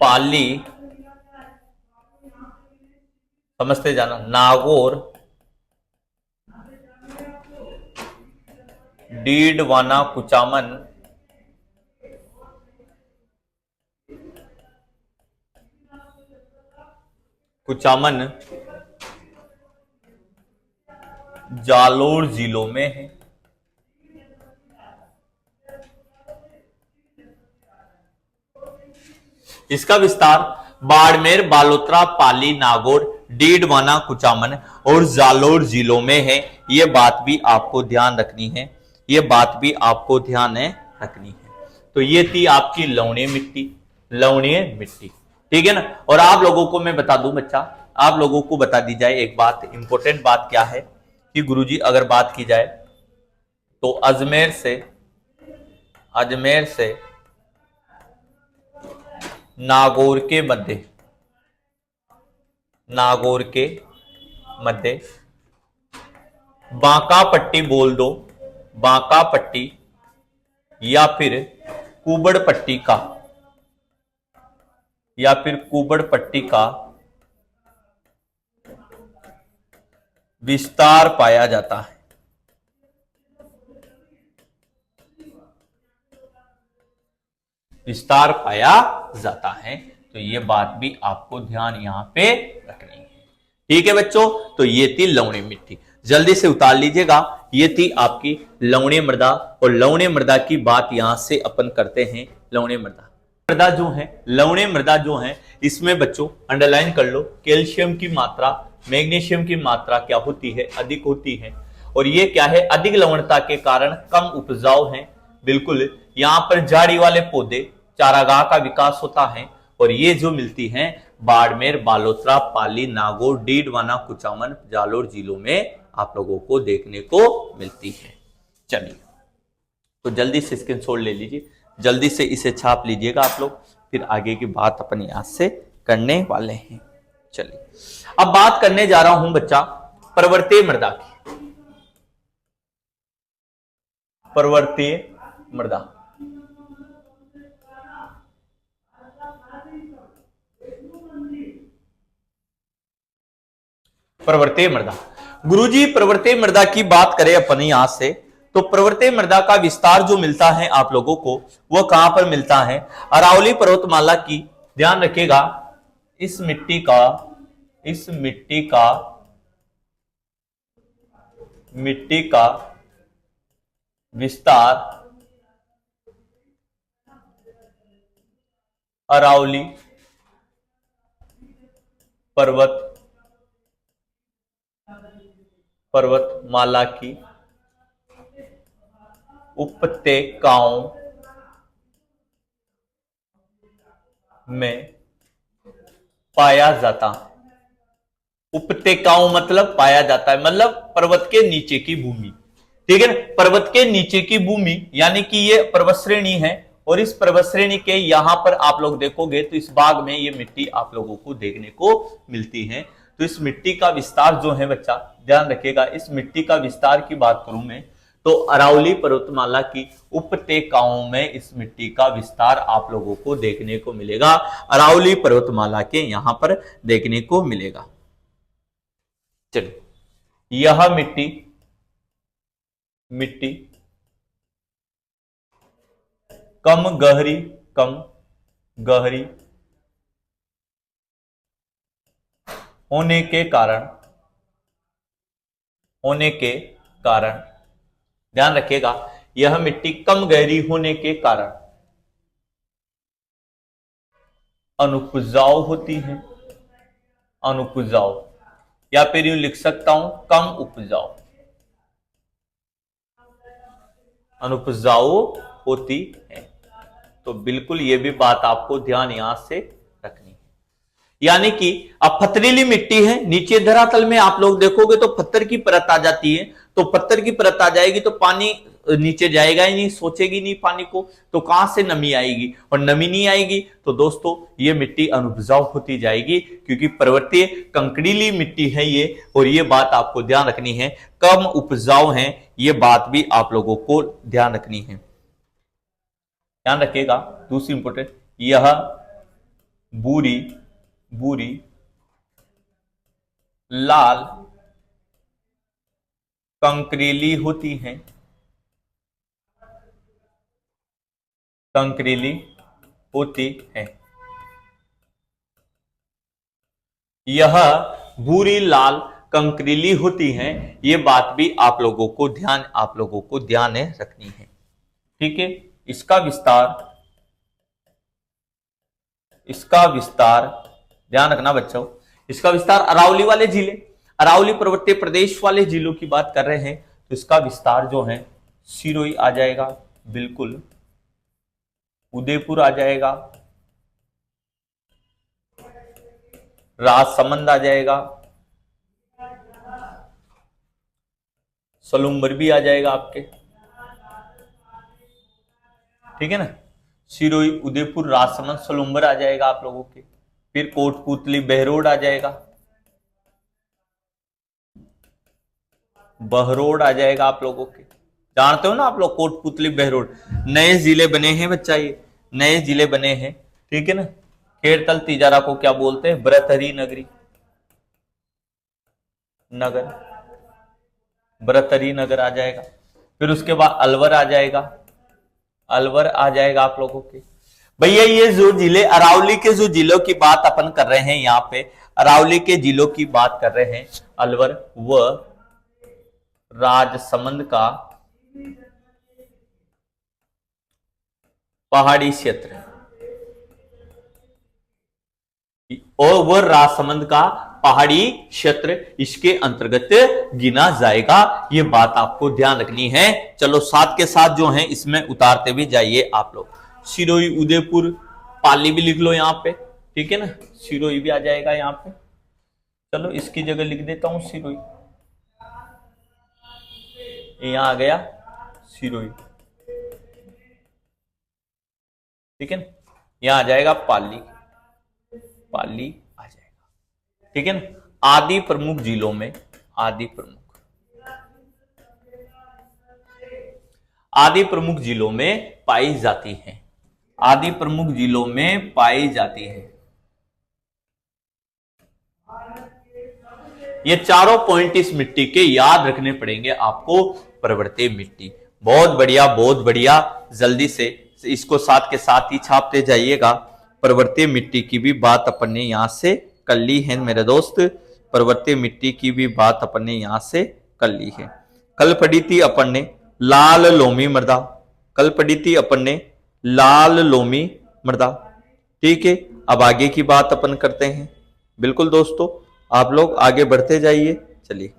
पाली, समझते जाना, नागौर, डीडवाना, कुचामन, जालोर जिलों में है। इसका विस्तार बाड़मेर, बालोतरा, पाली, नागौर, डीडवाना, कुचामन और जालोर जिलों में है। यह बात भी आपको ध्यान रखनी है, यह बात भी आपको ध्यान रखनी है। तो ये थी आपकी लवणीय मिट्टी, लवणीय मिट्टी, ठीक है ना। और आप लोगों को मैं बता दूं बच्चा, आप लोगों को बता दी जाए एक बात, इंपॉर्टेंट बात क्या है कि गुरुजी अगर बात की जाए तो अजमेर से नागौर के मध्य, बांका पट्टी बोल दो, बांका पट्टी या फिर कुबड़ पट्टी का, या फिर कुबड़ पट्टी का विस्तार पाया जाता है। विस्तार पाया जाता है, तो ये बात भी आपको ध्यान यहां पे रखनी है। ठीक है बच्चों, तो ये थी लवणीय मिट्टी, जल्दी से उतार लीजिएगा। ये थी आपकी लवणीय मृदा, और लवणीय मृदा की बात यहां से अपन करते हैं। लवणीय मृदा मृदा जो है, लवणीय मृदा जो है, इसमें बच्चों अंडरलाइन कर लो, कैल्शियम की मात्रा, मैग्नीशियम की मात्रा क्या होती है, अधिक होती है। और ये क्या है, अधिक लवणता के कारण कम उपजाऊ है। बिल्कुल, यहां पर झाड़ी वाले पौधे, चारागाह का विकास होता है, और ये जो मिलती हैं बाड़मेर, बालोतरा, पाली, नागौर, डीडवाना, कुचामन, जालोर जिलों में आप लोगों को देखने को मिलती है। चलिए, तो जल्दी से स्क्रीनशॉट ले लीजिए, जल्दी से इसे छाप लीजिएगा आप लोग, फिर आगे की बात अपन यहां से करने वाले हैं। चलिए, अब बात करने जा रहा हूं बच्चा पर्वतीय मृदा की। पर्वतीय मृदा, पर्वतीय मृदा, गुरुजी पर्वतीय मृदा की बात करें अपन यहां से, तो पर्वतीय मृदा का विस्तार जो मिलता है आप लोगों को, वह कहां पर मिलता है, अरावली पर्वतमाला की। ध्यान रखिएगा, इस मिट्टी का विस्तार अरावली पर्वतमाला की उपत्यकाओं में पाया जाता है। उपत्यकाओं मतलब पाया जाता है, मतलब पर्वत के नीचे की भूमि। ठीक है ना, पर्वत के नीचे की भूमि, यानी कि ये पर्वत श्रेणी है, और इस पर्वत श्रेणी के यहां पर आप लोग देखोगे तो इस भाग में ये मिट्टी आप लोगों को देखने को मिलती है। तो इस मिट्टी का विस्तार जो है बच्चा, ध्यान रखिएगा, इस मिट्टी का विस्तार की बात करूं मैं, तो अरावली पर्वतमाला की उपत्यकाओं में इस मिट्टी का विस्तार आप लोगों को देखने को मिलेगा। अरावली पर्वतमाला के यहां पर देखने को मिलेगा। चलिए, यह मिट्टी कम गहरी होने के कारण ध्यान रखिएगा, यह मिट्टी कम गहरी होने के कारण अनुपजाऊ होती है। अनुपजाऊ, या फिर यूं लिख सकता हूं कम उपजाऊ, अनुपजाऊ होती है। तो बिल्कुल ये भी बात आपको ध्यान यहां से रखनी है। यानी कि अब पथरीली मिट्टी है, नीचे धरातल में आप लोग देखोगे तो पत्थर की परत आ जाती है, तो पत्थर की परत आ जाएगी तो पानी नीचे जाएगा ही नहीं, सोचेगी नहीं पानी को, तो कहां से नमी आएगी, और नमी नहीं आएगी तो दोस्तों ये मिट्टी अनुपजाऊ होती जाएगी, क्योंकि पर्वतीय कंकड़ीली मिट्टी है ये। और ये बात आपको ध्यान रखनी है, कम उपजाऊ है, ये बात भी आप लोगों को ध्यान रखनी है। ध्यान रखिएगा, दूसरी इंपोर्टेंट, यह बूरी लाल कंकरीली होती है, यह भूरी लाल कंकरीली होती हैं, ये बात भी आप लोगों को ध्यान रखनी है। ठीक है, इसका विस्तार ध्यान रखना बच्चों, इसका विस्तार अरावली वाले जिले, अरावली पर्वतीय प्रदेश वाले जिलों की बात कर रहे हैं, तो इसका विस्तार जो है सिरोही आ जाएगा, बिल्कुल उदयपुर आ जाएगा, राजसमंद आ जाएगा, सलूम्बर भी आ जाएगा आपके। ठीक है ना, सिरोही, उदयपुर, राजसमंद, सलूम्बर आ जाएगा आप लोगों के। फिर कोटपुतली, बहरोड आ जाएगा, बहरोड आ जाएगा आप लोगों के, जानते हो ना आप लोग, कोटपुतली बहरोड नए जिले बने हैं बच्चा, ये नए जिले बने हैं, ठीक है ना। खेड़तल तिजारा को क्या बोलते हैं, बृहत्तरी नगरी नगर, बृहत्तरी नगर आ जाएगा। फिर उसके बाद अलवर आ जाएगा, अलवर आ जाएगा आप लोगों के। भैया ये जो जिले अरावली के जो जिलों की बात अपन कर रहे हैं यहाँ पे, अरावली के जिलों की बात कर रहे हैं, अलवर व राजसमंद का पहाड़ी क्षेत्र और वह राजसमंद का पहाड़ी क्षेत्र इसके अंतर्गत गिना जाएगा। ये बात आपको ध्यान रखनी है। चलो साथ के साथ जो है इसमें उतारते भी जाइए आप लोग। सिरोही, उदयपुर, पाली भी लिख लो यहाँ पे, ठीक है ना, सिरोही भी आ जाएगा यहाँ पे। चलो इसकी जगह लिख देता हूं सिरोही, यहां आ गया सिरोही, ठीक है ना। यहां आ जाएगा पाली, पाली आ जाएगा, ठीक है ना। आदि प्रमुख जिलों में, आदि प्रमुख जिलों में पाई जाती है, आदि प्रमुख जिलों में पाई जाती है। ये चारों पॉइंट इस मिट्टी के याद रखने पड़ेंगे आपको। प्रवृत्ति मिट्टी, बहुत बढ़िया बहुत बढ़िया, जल्दी से इसको साथ के साथ ही छापते जाइएगा। प्रवृत्ति मिट्टी की भी बात अपन ने यहां से कर ली है मेरे दोस्त, प्रवृत्ति मिट्टी की भी बात अपन ने यहां से कर ली है। कल पढ़ी थी अपन ने लाल लोमी मृदा, कल पढ़ी थी अपन ने लाल लोमी मृदा, ठीक है। अब आगे की बात अपन करते हैं। बिल्कुल दोस्तों, आप लोग आगे बढ़ते जाइए। चलिए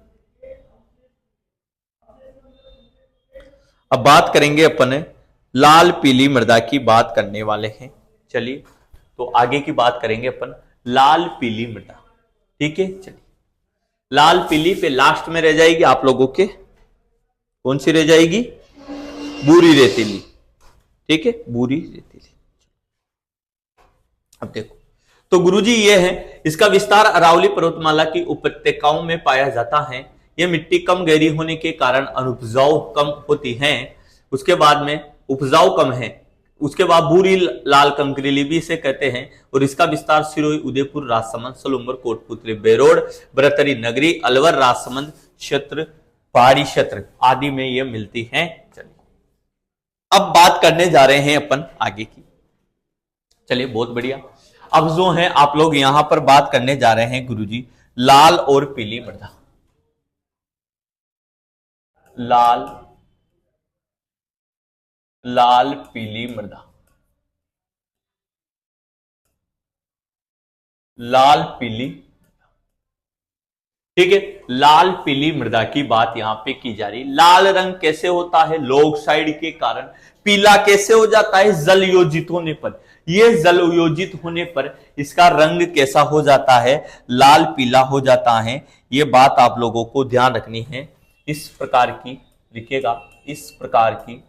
अब बात करेंगे अपन लाल पीली मृदा की बात करने वाले हैं। चलिए तो आगे की बात करेंगे अपन लाल पीली मृदा, ठीक है। चलिए लाल पीली पे लास्ट में रह जाएगी आप लोगों के, कौन सी रह जाएगी, बूरी रेतीली, ठीक है, बूरी रेतीली। अब देखो तो गुरुजी ये है, इसका विस्तार अरावली पर्वतमाला की उपत्यकाओं में पाया जाता है। यह मिट्टी कम गहरी होने के कारण अनुपजाऊ कम होती है। उसके बाद में उपजाऊ कम है, उसके बाद बूरी लाल कंकरीली भी इसे कहते हैं। और इसका विस्तार सिरोही, उदयपुर, राजसमंद, सलूम्बर, कोटपुतली, बेरोड, बृहत्तरी नगरी, अलवर, राजसमंद क्षेत्र, पहाड़ी क्षेत्र आदि में यह मिलती है। चलिए अब बात करने जा रहे हैं अपन आगे की। चलिए बहुत बढ़िया। अब जो है आप लोग यहां पर बात करने जा रहे हैं गुरुजी लाल और पीली मृदा, लाल लाल पीली मृदा, लाल पीली, ठीक है। लाल पीली मृदा की बात यहां पे की जा रही। लाल रंग कैसे होता है, लोक्साइड के कारण। पीला कैसे हो जाता है, जल योजित होने पर। यह जल योजित होने पर इसका रंग कैसा हो जाता है, लाल पीला हो जाता है। यह बात आप लोगों को ध्यान रखनी है। इस प्रकार की लिखिएगा, इस प्रकार की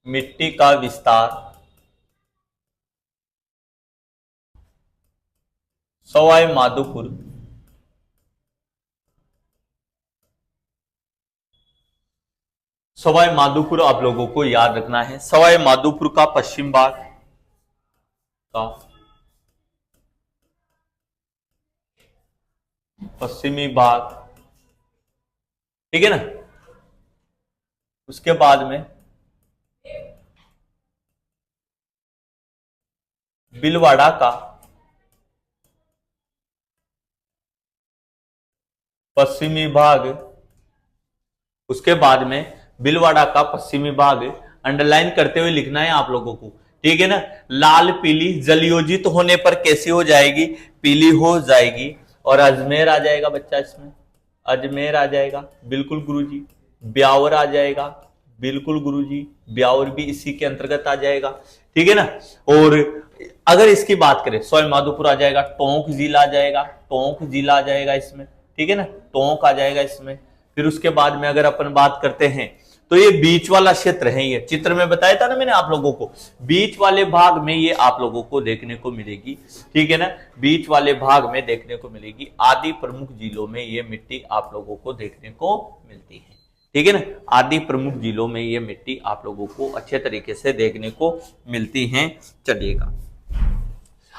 मिट्टी का विस्तार सवाई माधोपुर, सवाई माधोपुर आप लोगों को याद रखना है। सवाई माधोपुर का पश्चिम भाग का पश्चिमी भाग, ठीक है ना। उसके बाद में बिलवाड़ा का पश्चिमी भाग, उसके बाद में बिलवाड़ा का पश्चिमी भाग अंडरलाइन करते हुए लिखना है आप लोगों को, ठीक है ना। लाल पीली जलयोजित होने पर कैसी हो जाएगी, पीली हो जाएगी। और अजमेर आ जाएगा बच्चा, इसमें अजमेर आ जाएगा, बिल्कुल गुरुजी। ब्यावर आ जाएगा, बिल्कुल गुरुजी, ब्यावर भी इसी के अंतर्गत आ जाएगा, ठीक है ना। और अगर इसकी बात करें सवाई माधोपुर आ जाएगा, टोंक जिला आ जाएगा, टोंक जिला आ जाएगा इसमें, ठीक है ना, टोंक आ जाएगा इसमें। फिर उसके बाद में अगर अपन बात करते हैं तो ये बीच वाला क्षेत्र है, ये चित्र में बताया था ना मैंने आप लोगों को, बीच वाले भाग में ये आप लोगों को देखने को मिलेगी, ठीक है ना, बीच वाले भाग में देखने को मिलेगी। आदि प्रमुख जिलों में ये मिट्टी आप लोगों को देखने को मिलती है, ठीक है ना, आदि प्रमुख जिलों में ये मिट्टी आप लोगों को अच्छे तरीके से देखने को मिलती है। चलिएगा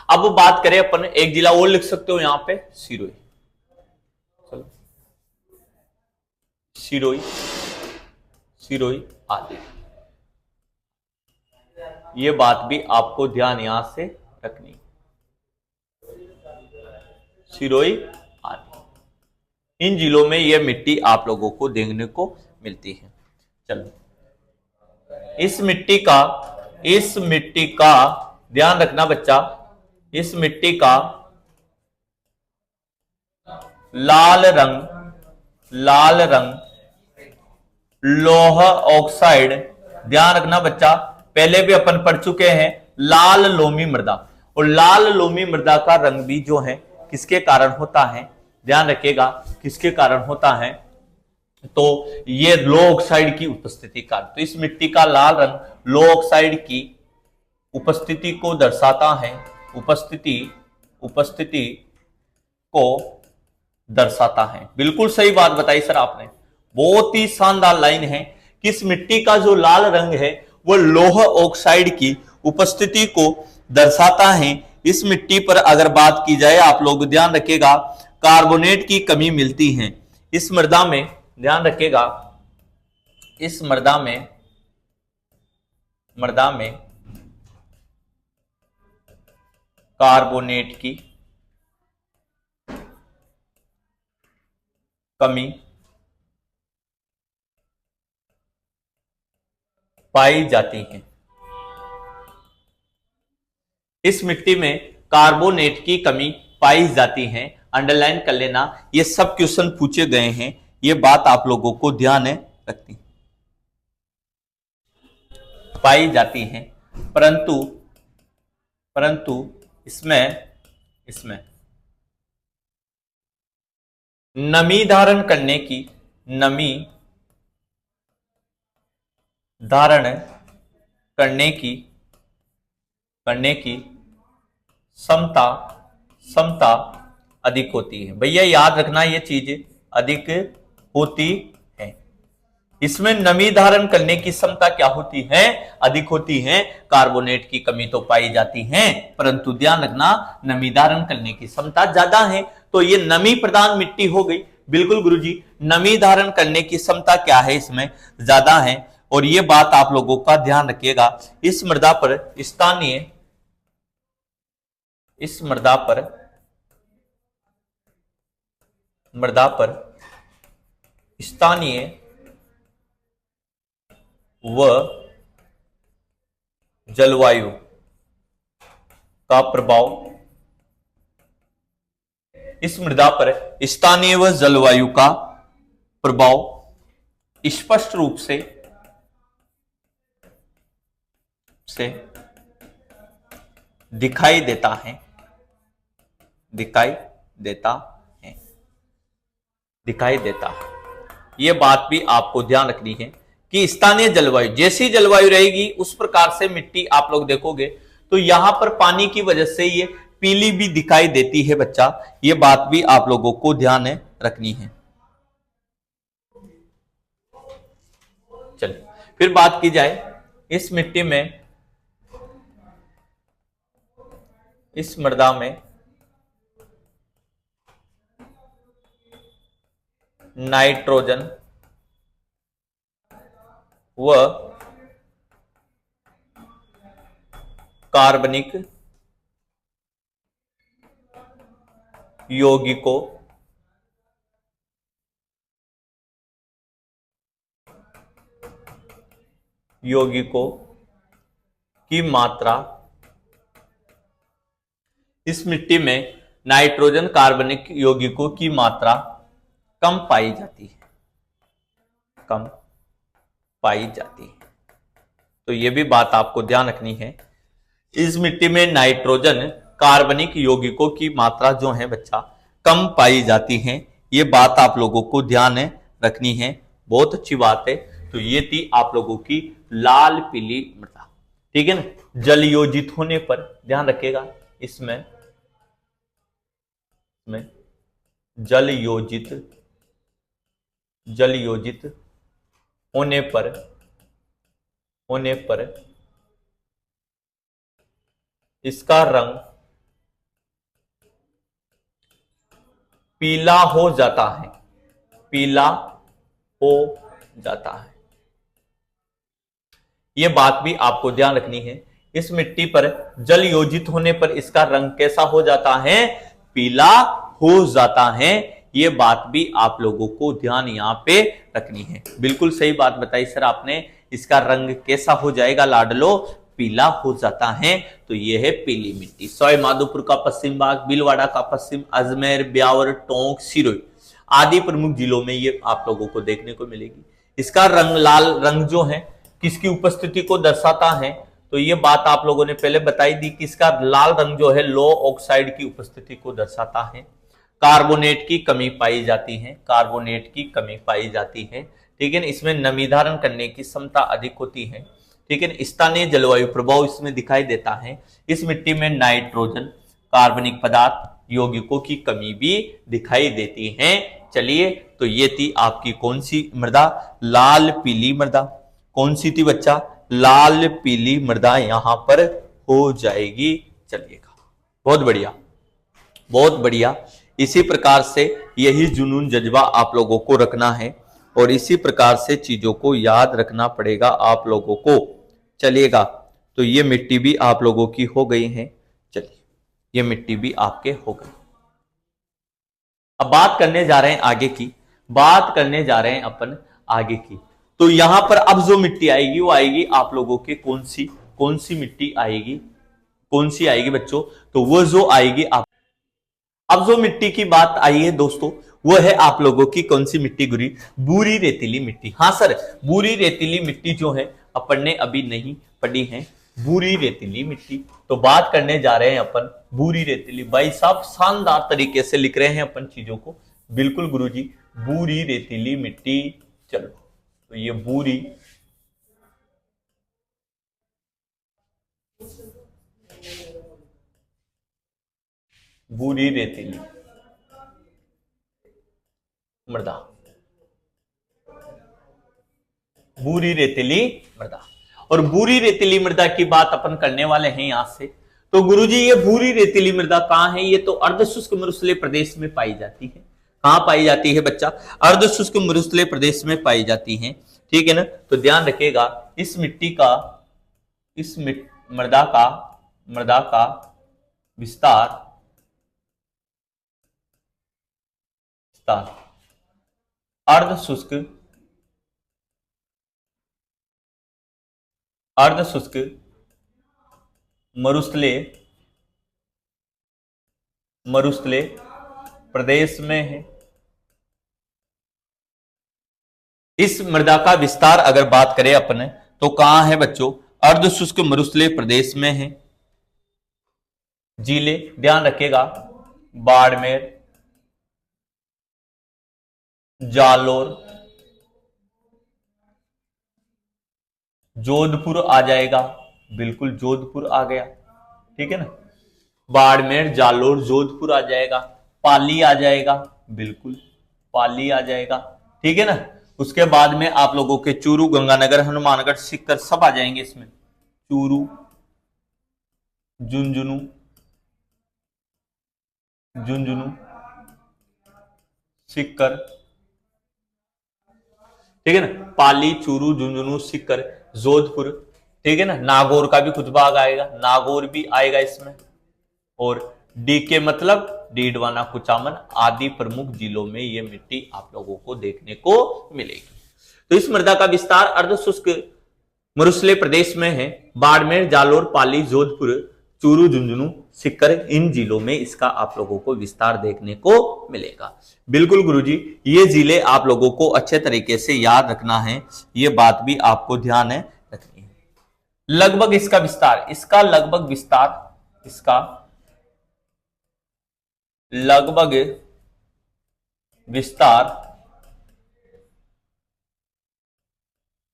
अब बात करें अपन, एक जिला और लिख सकते हो यहां पे, सिरोही। चलो सिरोही, सिरोही आदि, ये बात भी आपको ध्यान यहां से रखनी, सिरोही आदि, इन जिलों में यह मिट्टी आप लोगों को देखने को मिलती है। चलो इस मिट्टी का ध्यान रखना बच्चा, इस मिट्टी का लाल रंग लोह ऑक्साइड, ध्यान रखना बच्चा, पहले भी अपन पढ़ चुके हैं लाल लोमी मृदा, और लाल लोमी मृदा का रंग भी जो है किसके कारण होता है, ध्यान रखिएगा किसके कारण होता है, तो ये लोह ऑक्साइड की उपस्थिति का। तो इस मिट्टी का लाल रंग लोह ऑक्साइड की उपस्थिति को दर्शाता है, उपस्थिति को दर्शाता है। बिल्कुल सही बात बताई सर आपने, बहुत ही शानदार लाइन है कि इस मिट्टी का जो लाल रंग है वो लोह ऑक्साइड की उपस्थिति को दर्शाता है। इस मिट्टी पर अगर बात की जाए, आप लोग ध्यान रखिएगा, कार्बोनेट की कमी मिलती है इस मृदा में, ध्यान रखिएगा इस मृदा में कार्बोनेट की कमी पाई जाती है। इस मिट्टी में कार्बोनेट की कमी पाई जाती है, अंडरलाइन कर लेना, ये सब क्वेश्चन पूछे गए हैं, ये बात आप लोगों को ध्यान रखनी, पाई जाती है, परंतु इसमें नमी धारण करने की क्षमता अधिक होती है। भैया याद रखना ये चीज अधिक होती है, इसमें नमी धारण करने की क्षमता क्या होती है, अधिक होती है। कार्बोनेट की कमी तो पाई जाती है, परंतु ध्यान रखना नमी धारण करने की क्षमता ज्यादा है, तो ये नमी प्रधान मिट्टी हो गई। बिल्कुल गुरुजी, नमी धारण करने की क्षमता क्या है, इसमें ज्यादा है, और ये बात आप लोगों का ध्यान रखिएगा। इस मृदा पर स्थानीय व जलवायु का प्रभाव, इस मृदा पर स्थानीय व जलवायु का प्रभाव स्पष्ट रूप से दिखाई देता है, यह बात भी आपको ध्यान रखनी है कि स्थानीय जलवायु, जैसी जलवायु रहेगी उस प्रकार से मिट्टी आप लोग देखोगे, तो यहां पर पानी की वजह से ये पीली भी दिखाई देती है बच्चा, ये बात भी आप लोगों को ध्यान रखनी है। चलिए फिर बात की जाए, इस मिट्टी में, इस मृदा में नाइट्रोजन व कार्बनिक यौगिकों की मात्रा, इस मिट्टी में नाइट्रोजन कार्बनिक यौगिकों की मात्रा कम पाई जाती है, तो यह भी बात आपको ध्यान रखनी है। इस मिट्टी में नाइट्रोजन कार्बनिक यौगिकों की मात्रा जो है बच्चा कम पाई जाती है, ये बात आप लोगों को ध्यान रखनी है, बहुत अच्छी बात है। तो ये थी आप लोगों की लाल पीली मृदा। ठीक है ना। जल योजित होने पर ध्यान रखिएगा, इसमें जल योजित होने पर इसका रंग पीला हो जाता है, पीला हो जाता है। यह बात भी आपको ध्यान रखनी है। इस मिट्टी पर जल योजित होने पर इसका रंग कैसा हो जाता है? पीला हो जाता है। यह बात भी आप लोगों को ध्यान यहां पे रखनी है। बिल्कुल सही बात बताई सर आपने। इसका रंग कैसा हो जाएगा लाडलो? पीला हो जाता है। तो यह है पीली मिट्टी। सवाई माधोपुर का पश्चिम भाग, भीलवाड़ा का पश्चिम, अजमेर, ब्यावर, टोंक, सिरोही आदि प्रमुख जिलों में ये आप लोगों को देखने को मिलेगी। इसका रंग, लाल रंग जो है किसकी उपस्थिति को दर्शाता है? तो ये बात आप लोगों ने पहले बताई दी कि इसका लाल रंग जो है लो ऑक्साइड की उपस्थिति को दर्शाता है। कार्बोनेट की कमी पाई जाती है, कार्बोनेट की कमी पाई जाती है। ठीक है ना। इसमें नमी धारण करने की क्षमता अधिक होती है। ठीक है। स्थानीय जलवायु प्रभाव इसमें दिखाई देता है। इस मिट्टी में नाइट्रोजन, कार्बनिक पदार्थ, यौगिकों की कमी भी दिखाई देती है। चलिए, तो ये थी आपकी कौन सी मृदा? लाल पीली मृदा। कौन सी थी बच्चा? लाल पीली मृदा यहां पर हो जाएगी। चलिएगा, बहुत बढ़िया, बहुत बढ़िया। इसी प्रकार से यही जुनून जज्बा आप लोगों को रखना है और इसी प्रकार से चीजों को याद रखना पड़ेगा आप लोगों को। चलिएगा, तो ये मिट्टी भी आप लोगों की हो गई है। चलिए, ये मिट्टी भी आपके हो गई। अब बात करने जा रहे हैं आगे की, बात करने जा रहे हैं अपन आगे की। तो यहां पर अब जो मिट्टी आएगी वो आएगी आप लोगों के कौन सी मिट्टी आएगी? कौन सी आएगी बच्चों? तो वो जो आएगी आप, अब जो मिट्टी की बात आई है दोस्तों, वो है आप लोगों की कौन सी मिट्टी गुरी? बूरी रेतीली मिट्टी। हाँ सर, बूरी रेतीली मिट्टी जो है अपन ने अभी नहीं पढ़ी है, बूरी रेतीली मिट्टी। तो बात करने जा रहे हैं अपन बूरी रेतीली। भाई साहब शानदार तरीके से लिख रहे हैं अपन चीजों को। बिल्कुल गुरुजी, बूरी रेतीली मिट्टी। चलो, तो ये बूरी रेतीली मृदा, बूरी रेतीली मृदा। और बूरी रेतीली मृदा की बात अपन करने वाले हैं यहां से। तो गुरुजी ये बूरी रेतीली मृदा कहां है? ये तो अर्धशुष्क मरुस्थलीय प्रदेश में पाई जाती है। कहां पाई जाती है बच्चा? अर्धशुष्क मरुस्थलीय प्रदेश में पाई जाती है। ठीक है ना। तो ध्यान रखिएगा, इस मिट्टी का, इस मृदा का विस्तार अर्धशुष्क मरुस्थलीय प्रदेश में है। इस मृदा का विस्तार अगर बात करें अपने, तो कहां है बच्चों? अर्धशुष्क मरुस्थलीय प्रदेश में है। जिले ध्यान रखिएगा, बाड़मेर, जालोर, जोधपुर आ जाएगा। बिल्कुल जोधपुर आ गया। ठीक है ना। बाड़मेर, जालोर, जोधपुर आ जाएगा। पाली आ जाएगा। बिल्कुल पाली आ जाएगा। ठीक है ना। उसके बाद में आप लोगों के चूरू, गंगानगर, हनुमानगढ़, सीकर सब आ जाएंगे इसमें। चूरू, झुंझुनू, सीकर। ठीक है ना। पाली, चूरू, झुंझुनू, सीकर, जोधपुर। ठीक है ना। नागौर का भी कुछ भाग आएगा, नागौर भी आएगा इसमें। और डी के मतलब डीडवाना, कुचामन आदि प्रमुख जिलों में यह मिट्टी आप लोगों को देखने को मिलेगी। तो इस मृदा का विस्तार अर्धशुष्क मरुस्थलीय प्रदेश में है। बाड़मेर, जालोर, पाली, जोधपुर, चूरू, झुंझुनू, सीकर, इन जिलों में इसका आप लोगों को विस्तार देखने को मिलेगा। बिल्कुल गुरुजी, ये जिले आप लोगों को अच्छे तरीके से याद रखना है। ये बात भी आपको ध्यान है रखनी है। लगभग इसका विस्तार, इसका लगभग विस्तार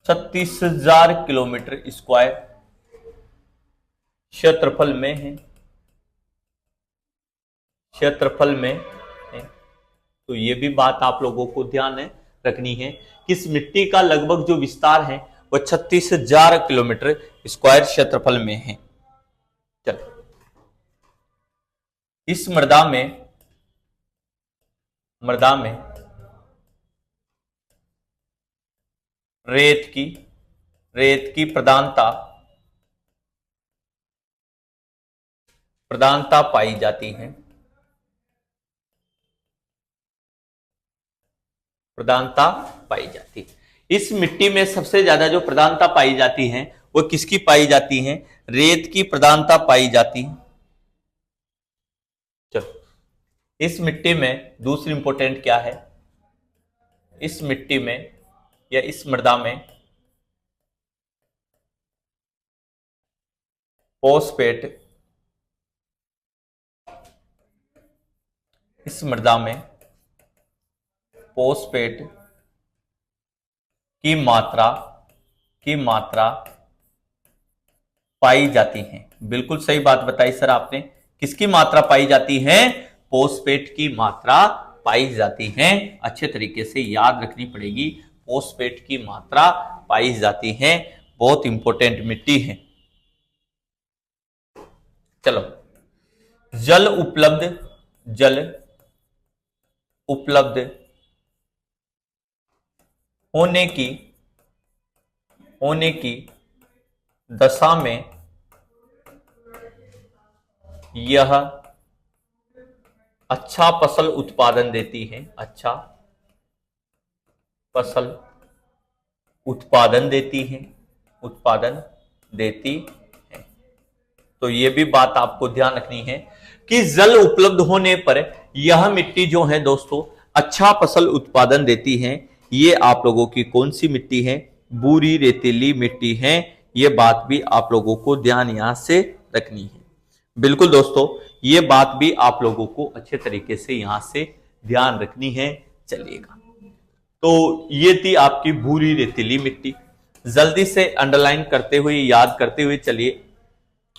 36,000 किलोमीटर स्क्वायर क्षेत्रफल में है, क्षेत्रफल में है। तो ये भी बात आप लोगों को ध्यान रखनी है कि इस मिट्टी का लगभग जो विस्तार है वह 36,000 किलोमीटर स्क्वायर क्षेत्रफल में है। चलो, इस मृदा में रेत की प्रधानता पाई जाती है, प्रधानता पाई जाती है। इस मिट्टी में सबसे ज्यादा जो प्रधानता पाई जाती है वो किसकी पाई जाती है? रेत की प्रधानता पाई जाती है। चलो, इस मिट्टी में दूसरी इंपॉर्टेंट क्या है? इस मिट्टी में या इस मृदा में फॉस्फेट, इस मृदा में फॉस्फेट की मात्रा पाई जाती है। बिल्कुल सही बात बताई सर आपने। किसकी मात्रा पाई जाती है? फॉस्फेट की मात्रा पाई जाती है। अच्छे तरीके से याद रखनी पड़ेगी। फॉस्फेट की मात्रा पाई जाती है, बहुत इंपॉर्टेंट मिट्टी है। चलो, जल उपलब्ध होने की दशा में यह अच्छा फसल उत्पादन देती है, अच्छा फसल उत्पादन देती है। तो यह भी बात आपको ध्यान रखनी है कि जल उपलब्ध होने पर यह मिट्टी जो है दोस्तों अच्छा फसल उत्पादन देती है। ये आप लोगों की कौन सी मिट्टी है? भूरी रेतीली मिट्टी है। ये बात भी आप लोगों को ध्यान यहां से रखनी है। बिल्कुल दोस्तों, ये बात भी आप लोगों को अच्छे तरीके से यहां से ध्यान रखनी है। चलिएगा, तो ये थी आपकी भूरी रेतीली मिट्टी। जल्दी से अंडरलाइन करते हुए, याद करते हुए चलिए।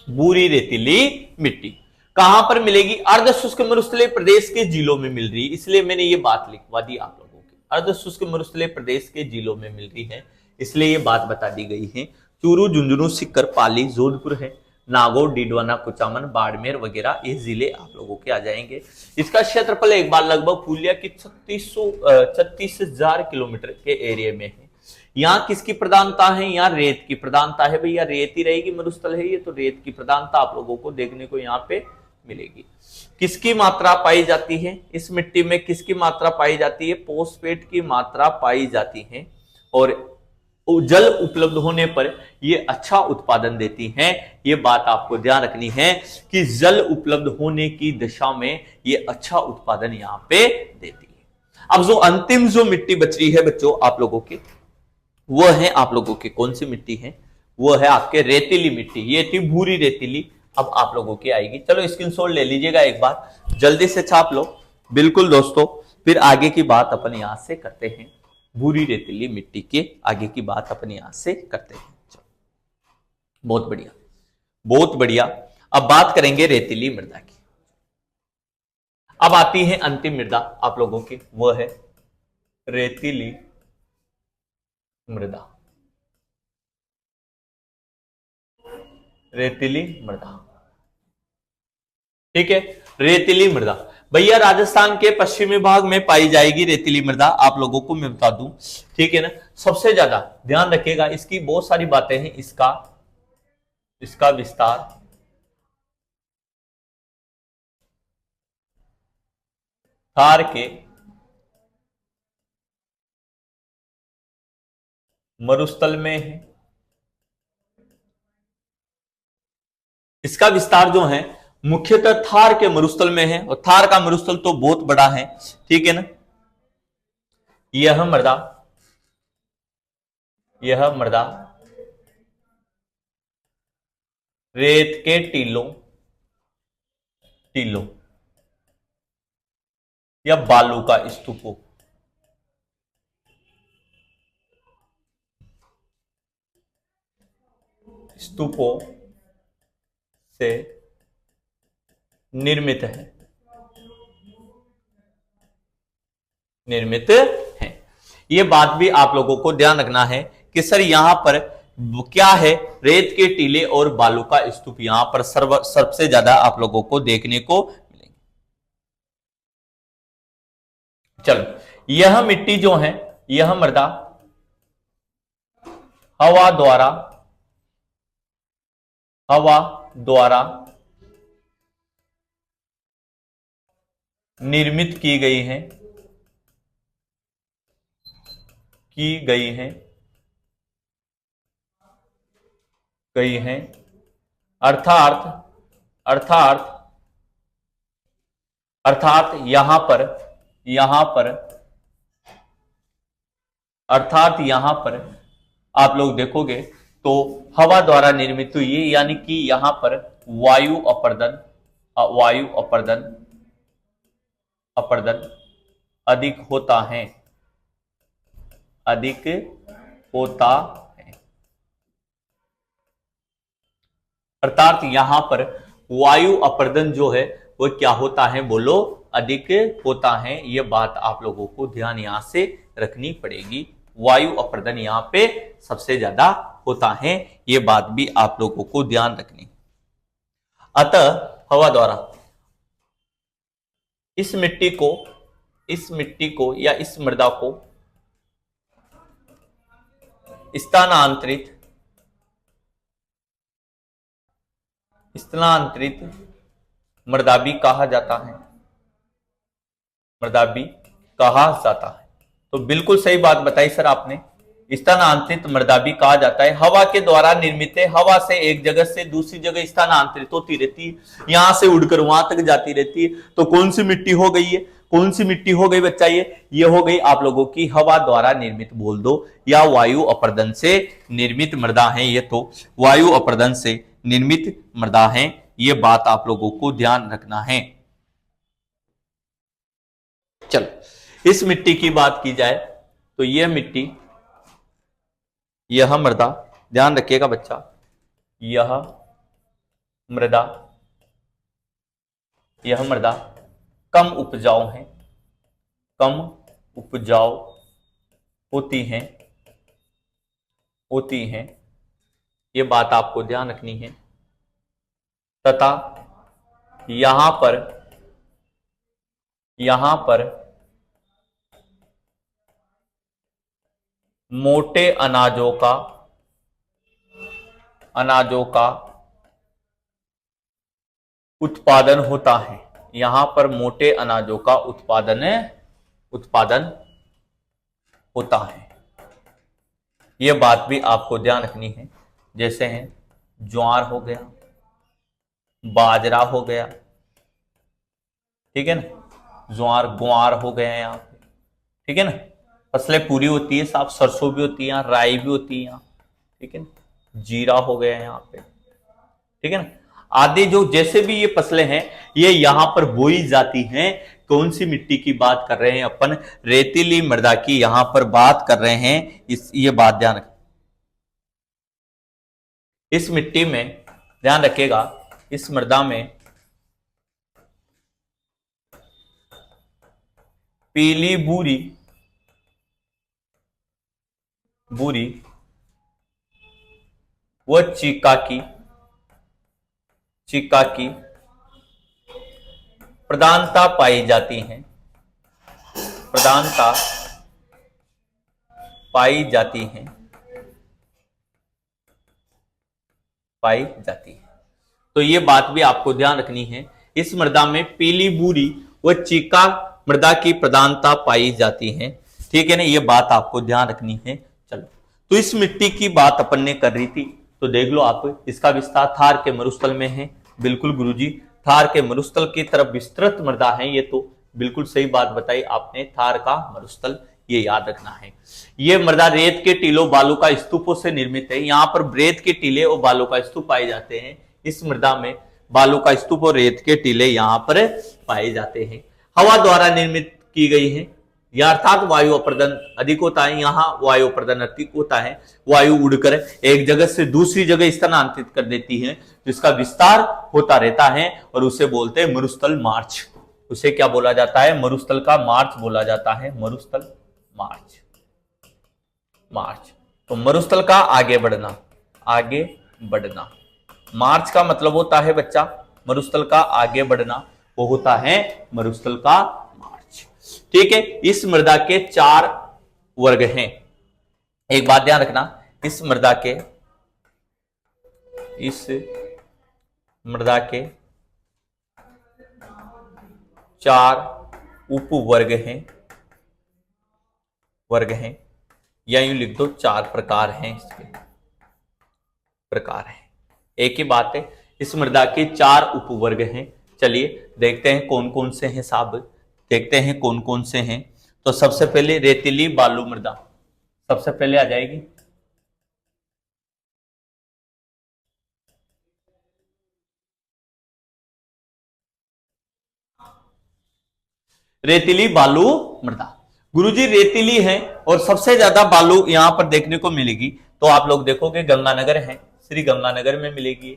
भूरी रेतीली मिट्टी कहां पर मिलेगी? अर्ध शुष्क मरुस्थलीय प्रदेश के जिलों में मिल रही है, इसलिए मैंने ये बात लिखवा दी आप लोगों की। अर्ध शुष्क मरुस्थलीय प्रदेश के जिलों में मिल रही है, इसलिए ये बात बता दी गई है। चूरू, झुंझुनू, सीकर, पाली, जोधपुर है, नागौर, डीडवाना, कुचामन, बाड़मेर वगैरह ये जिले आप लोगों के आ जाएंगे। इसका क्षेत्रफल एक बार लगभग फूलिया की 36,000 किलोमीटर के एरिया में है। यहाँ किसकी प्रधानता है? यहाँ रेत की प्रधानता है। भैया रेत ही रहेगी, मरुस्थल है ये, तो रेत की प्रधानता आप लोगों को देखने को यहाँ पे मिलेगी। किसकी मात्रा पाई जाती है इस मिट्टी में? किसकी मात्रा पाई जाती है? फॉस्फेट की मात्रा पाई जाती है, और जल उपलब्ध होने पर यह अच्छा उत्पादन देती हैं। ये बात आपको ध्यान रखनी है कि जल उपलब्ध होने की दशा में यह अच्छा उत्पादन यहां पे देती है। अब जो अंतिम जो मिट्टी बच रही है बच्चों आप लोगों की, वो है आप लोगों की कौन सी मिट्टी है? वो है आपके रेतीली मिट्टी। ये थी भूरी रेतीली, अब आप लोगों की आएगी। चलो स्क्रीनशॉट ले लीजिएगा एक बार, जल्दी से छाप लो। बिल्कुल दोस्तों, फिर आगे की बात अपन यहां से करते हैं। भूरी रेतीली मिट्टी के आगे की बात अपन यहां से करते हैं। बहुत बढ़िया, बहुत बढ़िया। अब बात करेंगे रेतीली मृदा की। अब आती है अंतिम मृदा आप लोगों की, वह है रेतीली मृदा। रेतीली मृदा, ठीक है। रेतीली मृदा भैया राजस्थान के पश्चिमी भाग में पाई जाएगी रेतीली मृदा, आप लोगों को मैं बता दूं, ठीक है ना। सबसे ज्यादा ध्यान रखिएगा, इसकी बहुत सारी बातें हैं। इसका विस्तार थार के मरुस्थल में है। इसका विस्तार जो है मुख्यतः थार के मरुस्थल में है, और थार का मरुस्थल तो बहुत बड़ा है, ठीक है ना। यह मृदा रेत के टीलों या बालू का स्तूपों स्तूपों से निर्मित है, निर्मित है। ये बात भी आप लोगों को ध्यान रखना है कि सर यहां पर क्या है, रेत के टीले और बालू का स्तूप यहां पर सबसे ज्यादा आप लोगों को देखने को मिलेंगे। चलो, यह मिट्टी जो है, यह मृदा हवा द्वारा निर्मित की गई है, अर्थात यहां पर आप लोग देखोगे तो हवा द्वारा निर्मित हुई है, यानी कि यहां पर वायु अपरदन अधिक होता है, अर्थात यहां पर वायु अपरदन जो है वो क्या होता है, बोलो, अधिक होता है। यह बात आप लोगों को ध्यान यहां से रखनी पड़ेगी। वायु अपरदन यहां पे सबसे ज्यादा होता है, यह बात भी आप लोगों को ध्यान रखनी। अतः हवा द्वारा इस मिट्टी को या इस मृदा को स्थानांतरित मृदा भी कहा जाता है। तो बिल्कुल सही बात बताई सर आपने, स्थानांतरित मृदा भी कहा जाता है। हवा के द्वारा निर्मित है, हवा से एक जगह से दूसरी जगह स्थानांतरित होती रहती है, यहां से उड़कर वहां तक जाती रहती है। तो कौन सी मिट्टी हो गई है, कौन सी मिट्टी हो गई बच्चा, ये हो गई आप लोगों की हवा द्वारा निर्मित बोल दो, या वायु अपरदन से निर्मित मृदा है। ये तो वायु अपरदन से निर्मित मृदा है, ये बात आप लोगों को ध्यान रखना है। चलो, इस मिट्टी की बात की जाए तो यह मिट्टी, यह मृदा, ध्यान रखिएगा बच्चा, यह मृदा कम उपजाऊ होती हैं, ये बात आपको ध्यान रखनी है। तथा यहां पर मोटे अनाजों का उत्पादन होता है, यहां पर मोटे अनाजों का उत्पादन होता है। यह बात भी आपको ध्यान रखनी है। जैसे हैं ज्वार हो गया, बाजरा हो गया, ठीक है ना, ग्वार हो गया यहाँ पे, ठीक है ना, फसलें पूरी होती है, साफ सरसों भी होती है यहाँ, राई भी होती है यहाँ, ठीक है ना, जीरा हो गया यहाँ पे, ठीक है ना, आदि जो जैसे भी ये फसलें हैं ये यहां पर बोई जाती हैं। कौन सी मिट्टी की बात कर रहे हैं अपन, रेतीली मृदा की यहां पर बात कर रहे हैं। ये बात ध्यान रखें, इस मिट्टी में ध्यान रखिएगा, इस मृदा में पीली बूरी व चीका की प्रधानता पाई जाती है, तो ये बात भी आपको ध्यान रखनी है। इस मृदा में पीली बूरी व चीका मृदा की प्रधानता पाई जाती है, ठीक है ना, ये बात आपको ध्यान रखनी है। चलो, तो इस मिट्टी की बात अपन ने कर रही थी, तो देख लो आप, इसका विस्तार थार के मरुस्थल में है। बिल्कुल गुरुजी, थार के मरुस्थल की तरफ विस्तृत मृदा है ये, तो बिल्कुल सही बात बताई आपने, थार का मरुस्थल, ये याद रखना है। ये मृदा रेत के टीलों बालू का स्तूपों से निर्मित है, यहाँ पर रेत के टीले और बालू का स्तूप पाए जाते हैं। इस मृदा में बालू का स्तूप और रेत के टीले यहाँ पर पाए जाते हैं। हवा द्वारा निर्मित की गई है, या अर्थात वायु अपर्दन अधिक होता है, यहाँ वायु अपर्दन अधिक होता है। वायु उड़कर एक जगह से दूसरी जगह स्थानांतरित कर देती है, जिसका विस्तार होता रहता है और उसे बोलते हैं मरुस्थल मार्च। उसे क्या बोला जाता है? मरुस्थल का मार्च बोला जाता है, मरुस्थल मार्च। मार्च तो मरुस्थल का आगे बढ़ना, आगे बढ़ना। मार्च का मतलब होता है बच्चा मरुस्थल का आगे बढ़ना, वो होता है मरुस्थल का मार्च। ठीक है, इस मृदा के 4 वर्ग हैं। एक बात ध्यान रखना, इस मृदा के 4 उपवर्ग हैं, वर्ग हैं, या यूं लिख दो 4 प्रकार हैं, इसके प्रकार हैं। एक ही बात है, इस मृदा के 4 उपवर्ग हैं। चलिए देखते हैं कौन कौन से हैं साहब, देखते हैं कौन कौन से हैं। तो सबसे पहले रेतीली बालू मृदा सबसे पहले आ जाएगी। रेतीली बालू मृदा, गुरुजी रेतीली है और सबसे ज्यादा बालू यहां पर देखने को मिलेगी। तो आप लोग देखोगे गंगानगर है, श्री गंगानगर में मिलेगी,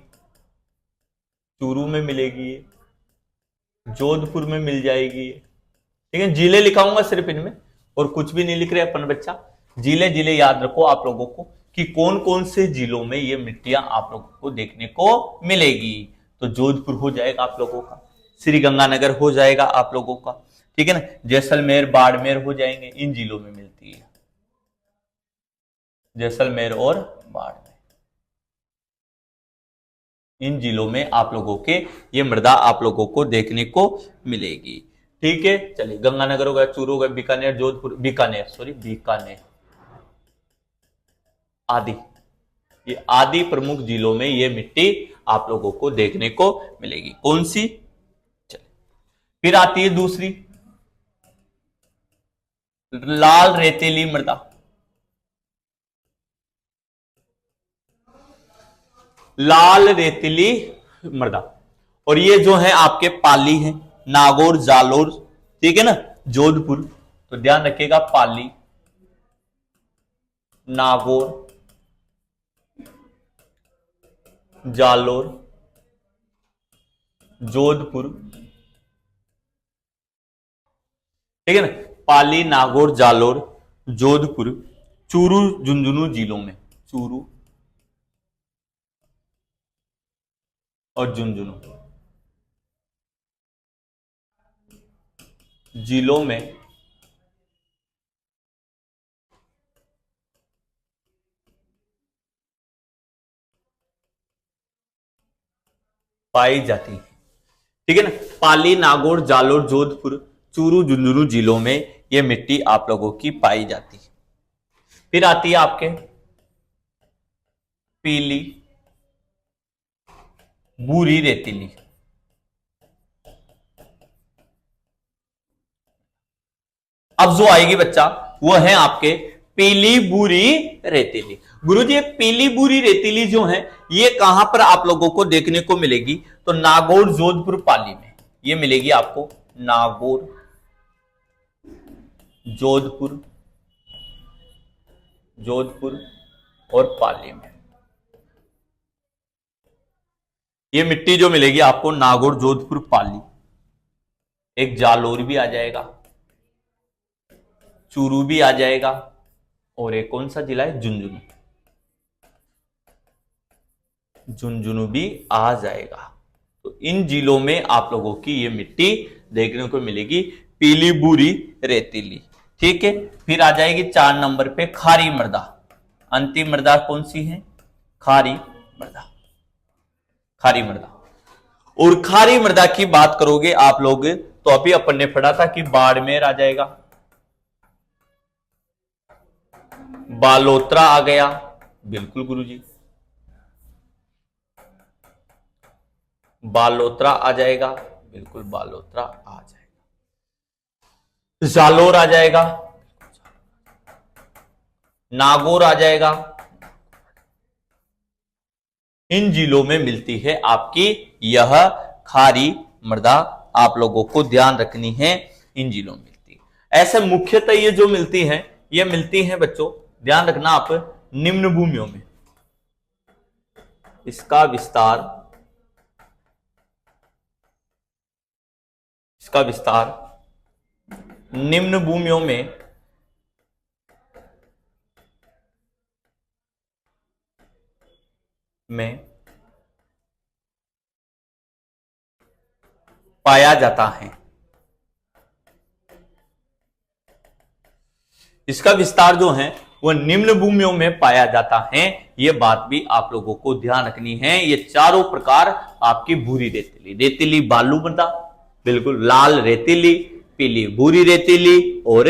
चूरू में मिलेगी, जोधपुर में मिल जाएगी। ठीक है, जिले लिखाऊंगा सिर्फ इनमें, और कुछ भी नहीं लिख रहे अपन बच्चा। जिले जिले याद रखो आप लोगों को कि कौन कौन से जिलों में ये मिट्टियां आप लोगों को देखने को मिलेगी। तो जोधपुर हो जाएगा आप लोगों का, श्री गंगानगर हो जाएगा आप लोगों का, ठीक है ना, जैसलमेर बाड़मेर हो जाएंगे, इन जिलों में मिलती है, जैसलमेर और बाड़मेर, इन जिलों में आप लोगों के ये मृदा आप लोगों को देखने को मिलेगी। ठीक है, चलिए गंगानगर हो गया, चूरू हो गया, बीकानेर, जोधपुर, बीकानेर आदि, ये आदि प्रमुख जिलों में ये मिट्टी आप लोगों को देखने को मिलेगी। कौन सी? चलिए फिर आती है दूसरी, लाल रेतीली मृदा। लाल रेतीली मृदा, और ये जो है आपके पाली है, नागौर, जालोर, ठीक है ना, जोधपुर। तो ध्यान रखिएगा, पाली, नागौर, जालोर, जोधपुर, ठीक है ना, पाली, नागौर, जालोर, जोधपुर, चूरू, झुंझुनू जिलों में, चूरू और झुंझुनू जिलों में पाई जाती है। ठीक है ना, पाली, नागौर, जालोर, जोधपुर, चूरू, झुंझुनू जिलों में यह मिट्टी आप लोगों की पाई जाती है। फिर आती है आपके पीली भूरी रेतीली। अब जो आएगी बच्चा वो है आपके पीली भूरी रेतीली। गुरुजी ये पीली भूरी रेतीली जो है ये कहां पर आप लोगों को देखने को मिलेगी? तो नागौर, जोधपुर, पाली में ये मिलेगी आपको, नागौर, जोधपुर, और पाली में ये मिट्टी जो मिलेगी आपको, नागौर, जोधपुर, पाली। एक जालोर भी आ जाएगा, चूरू भी आ जाएगा, और एक कौन सा जिला है? झुंझुनू, झुंझुनू भी आ जाएगा। तो इन जिलों में आप लोगों की ये मिट्टी देखने को मिलेगी, पीली भूरी रेतीली। ठीक है, फिर आ जाएगी 4 नंबर पे खारी मृदा। अंतिम मृदा कौन सी है? खारी मृदा, खारी मृदा। और खारी मृदा की बात करोगे आप लोग तो अभी अपन ने पढ़ा था कि बाड़मेर आ जाएगा, बालोतरा आ गया, बिल्कुल गुरुजी, बालोतरा आ जाएगा, बिल्कुल बालोतरा आ जाएगा, जालोर आ जाएगा, नागौर आ जाएगा। इन जिलों में मिलती है आपकी यह खारी मृदा, आप लोगों को ध्यान रखनी है, इन जिलों में मिलती है। ऐसे मुख्यतः ये जो मिलती हैं, ये मिलती हैं बच्चों, ध्यान रखना आप, निम्न भूमियों में। इसका विस्तार निम्न भूमियों में पाया जाता है। इसका विस्तार जो है वो निम्न भूमियों में पाया जाता है। ये बात भी आप लोगों को ध्यान रखनी है। ये चारों प्रकार आपकी भूरी रेतीली, रेतीली बालू मृदा, बिल्कुल लाल रेतीली, पीली भूरी रेतीली और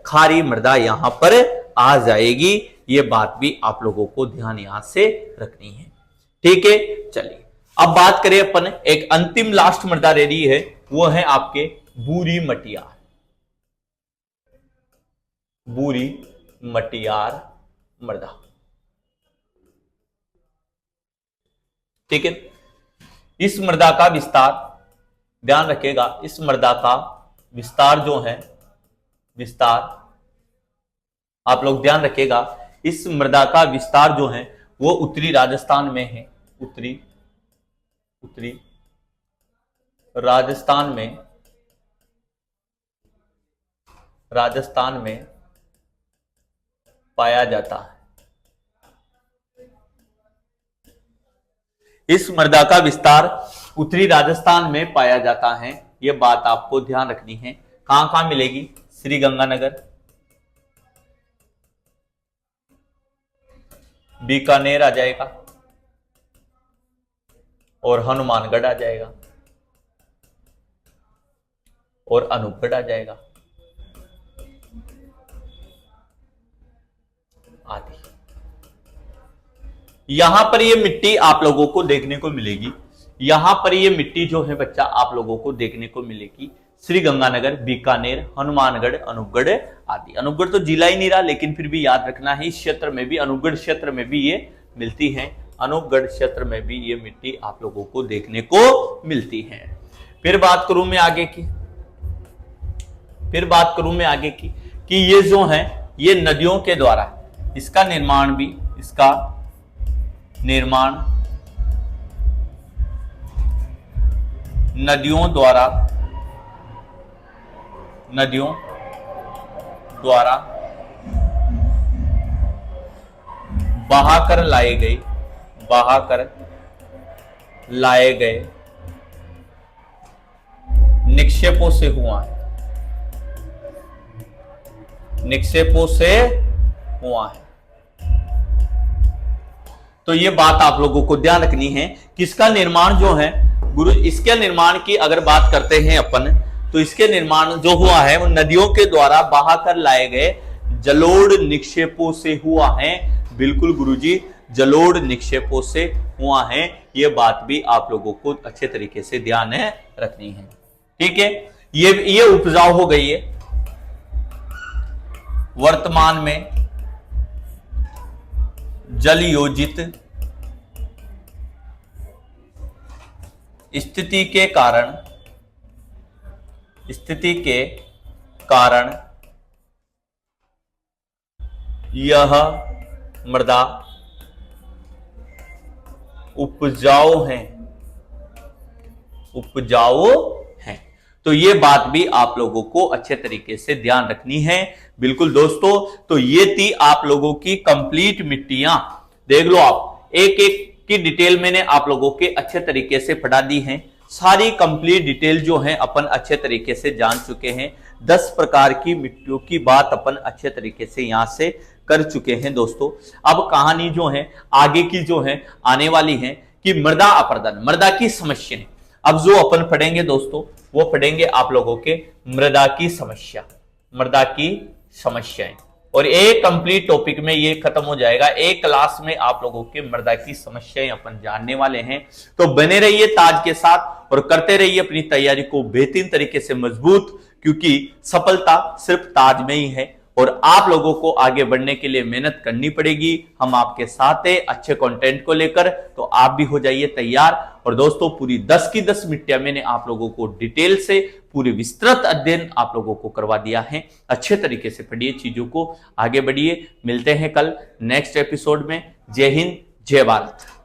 खारी मृदा यहां पर आ जाएगी। ये बात भी आप लोगों को ध्यान यहां से रखनी है। ठीक है, चलिए अब बात करें अपन, एक अंतिम लास्ट मृदा रेडी है, वो है आपके बूरी मटियार। बूरी मटियार मृदा। ठीक है, इस मृदा का विस्तार, ध्यान रखिएगा, इस मृदा का विस्तार जो है, विस्तार आप लोग ध्यान रखिएगा, इस मृदा का विस्तार जो है वो उत्तरी राजस्थान में है। उत्तरी राजस्थान में पाया जाता है। इस मृदा का विस्तार उत्तरी राजस्थान में पाया जाता है। यह बात आपको ध्यान रखनी है। कहां कहां मिलेगी? श्री गंगानगर, बीकानेर आ जाएगा और हनुमानगढ़ आ जाएगा और अनूपगढ़ आ जाएगा आदि। यहां पर ये मिट्टी आप लोगों को देखने को मिलेगी। यहां पर ये मिट्टी जो है बच्चा आप लोगों को देखने को मिलेगी श्री गंगानगर, बीकानेर, हनुमानगढ़, अनूपगढ़ आदि। अनूपगढ़ तो जिला ही नहीं रहा, लेकिन फिर भी याद रखना है, इस क्षेत्र में भी, अनूपगढ़ क्षेत्र में भी ये मिलती है। अनूपगढ़ क्षेत्र में भी ये मिट्टी आप लोगों को देखने को मिलती है। फिर बात करूं मैं आगे की, कि ये जो है ये नदियों के द्वारा, इसका निर्माण नदियों द्वारा बहाकर लाए गए निक्षेपों से हुआ है। तो ये बात आप लोगों को ध्यान रखनी है कि इसका निर्माण जो है गुरु, इसके निर्माण की अगर बात करते हैं अपन, तो इसके निर्माण जो हुआ है वो नदियों के द्वारा बहाकर लाए गए जलोढ़ निक्षेपों से हुआ है। बिल्कुल गुरुजी, जलोढ़ निक्षेपों से हुआ है। ये बात भी आप लोगों को अच्छे तरीके से ध्यान रखनी है। ठीक है, ये उपजाऊ हो गई है। वर्तमान में जल योजित स्थिति के कारण यह मृदा उपजाऊ है। तो ये बात भी आप लोगों को अच्छे तरीके से ध्यान रखनी है। बिल्कुल दोस्तों, तो ये थी आप लोगों की कंप्लीट मिट्टियां। देख लो आप, एक एक की डिटेल मैंने आप लोगों के अच्छे तरीके से पढ़ा दी है। सारी कंप्लीट डिटेल जो है अपन अच्छे तरीके से जान चुके हैं। 10 प्रकार की मिट्टियों की बात अपन अच्छे तरीके से यहां से कर चुके हैं दोस्तों। अब कहानी जो है आगे की जो है आने वाली है कि मृदा अपरदन, मृदा की समस्या। अब जो अपन पढ़ेंगे दोस्तों वो पढ़ेंगे आप लोगों के मृदा की समस्याएं, और एक कंप्लीट टॉपिक में ये खत्म हो जाएगा। एक क्लास में आप लोगों के मृदा की समस्याएं अपन जानने वाले हैं। तो बने रहिए ताज के साथ और करते रहिए अपनी तैयारी को बेहतरीन तरीके से मजबूत, क्योंकि सफलता सिर्फ ताज में ही है और आप लोगों को आगे बढ़ने के लिए मेहनत करनी पड़ेगी। हम आपके साथ हैं अच्छे कंटेंट को लेकर, तो आप भी हो जाइए तैयार। और दोस्तों पूरी 10 की 10 मिट्टियां मैंने आप लोगों को डिटेल से पूरे विस्तृत अध्ययन आप लोगों को करवा दिया है। अच्छे तरीके से पढ़िए चीजों को, आगे बढ़िए। मिलते हैं कल नेक्स्ट एपिसोड में। जय हिंद, जय भारत।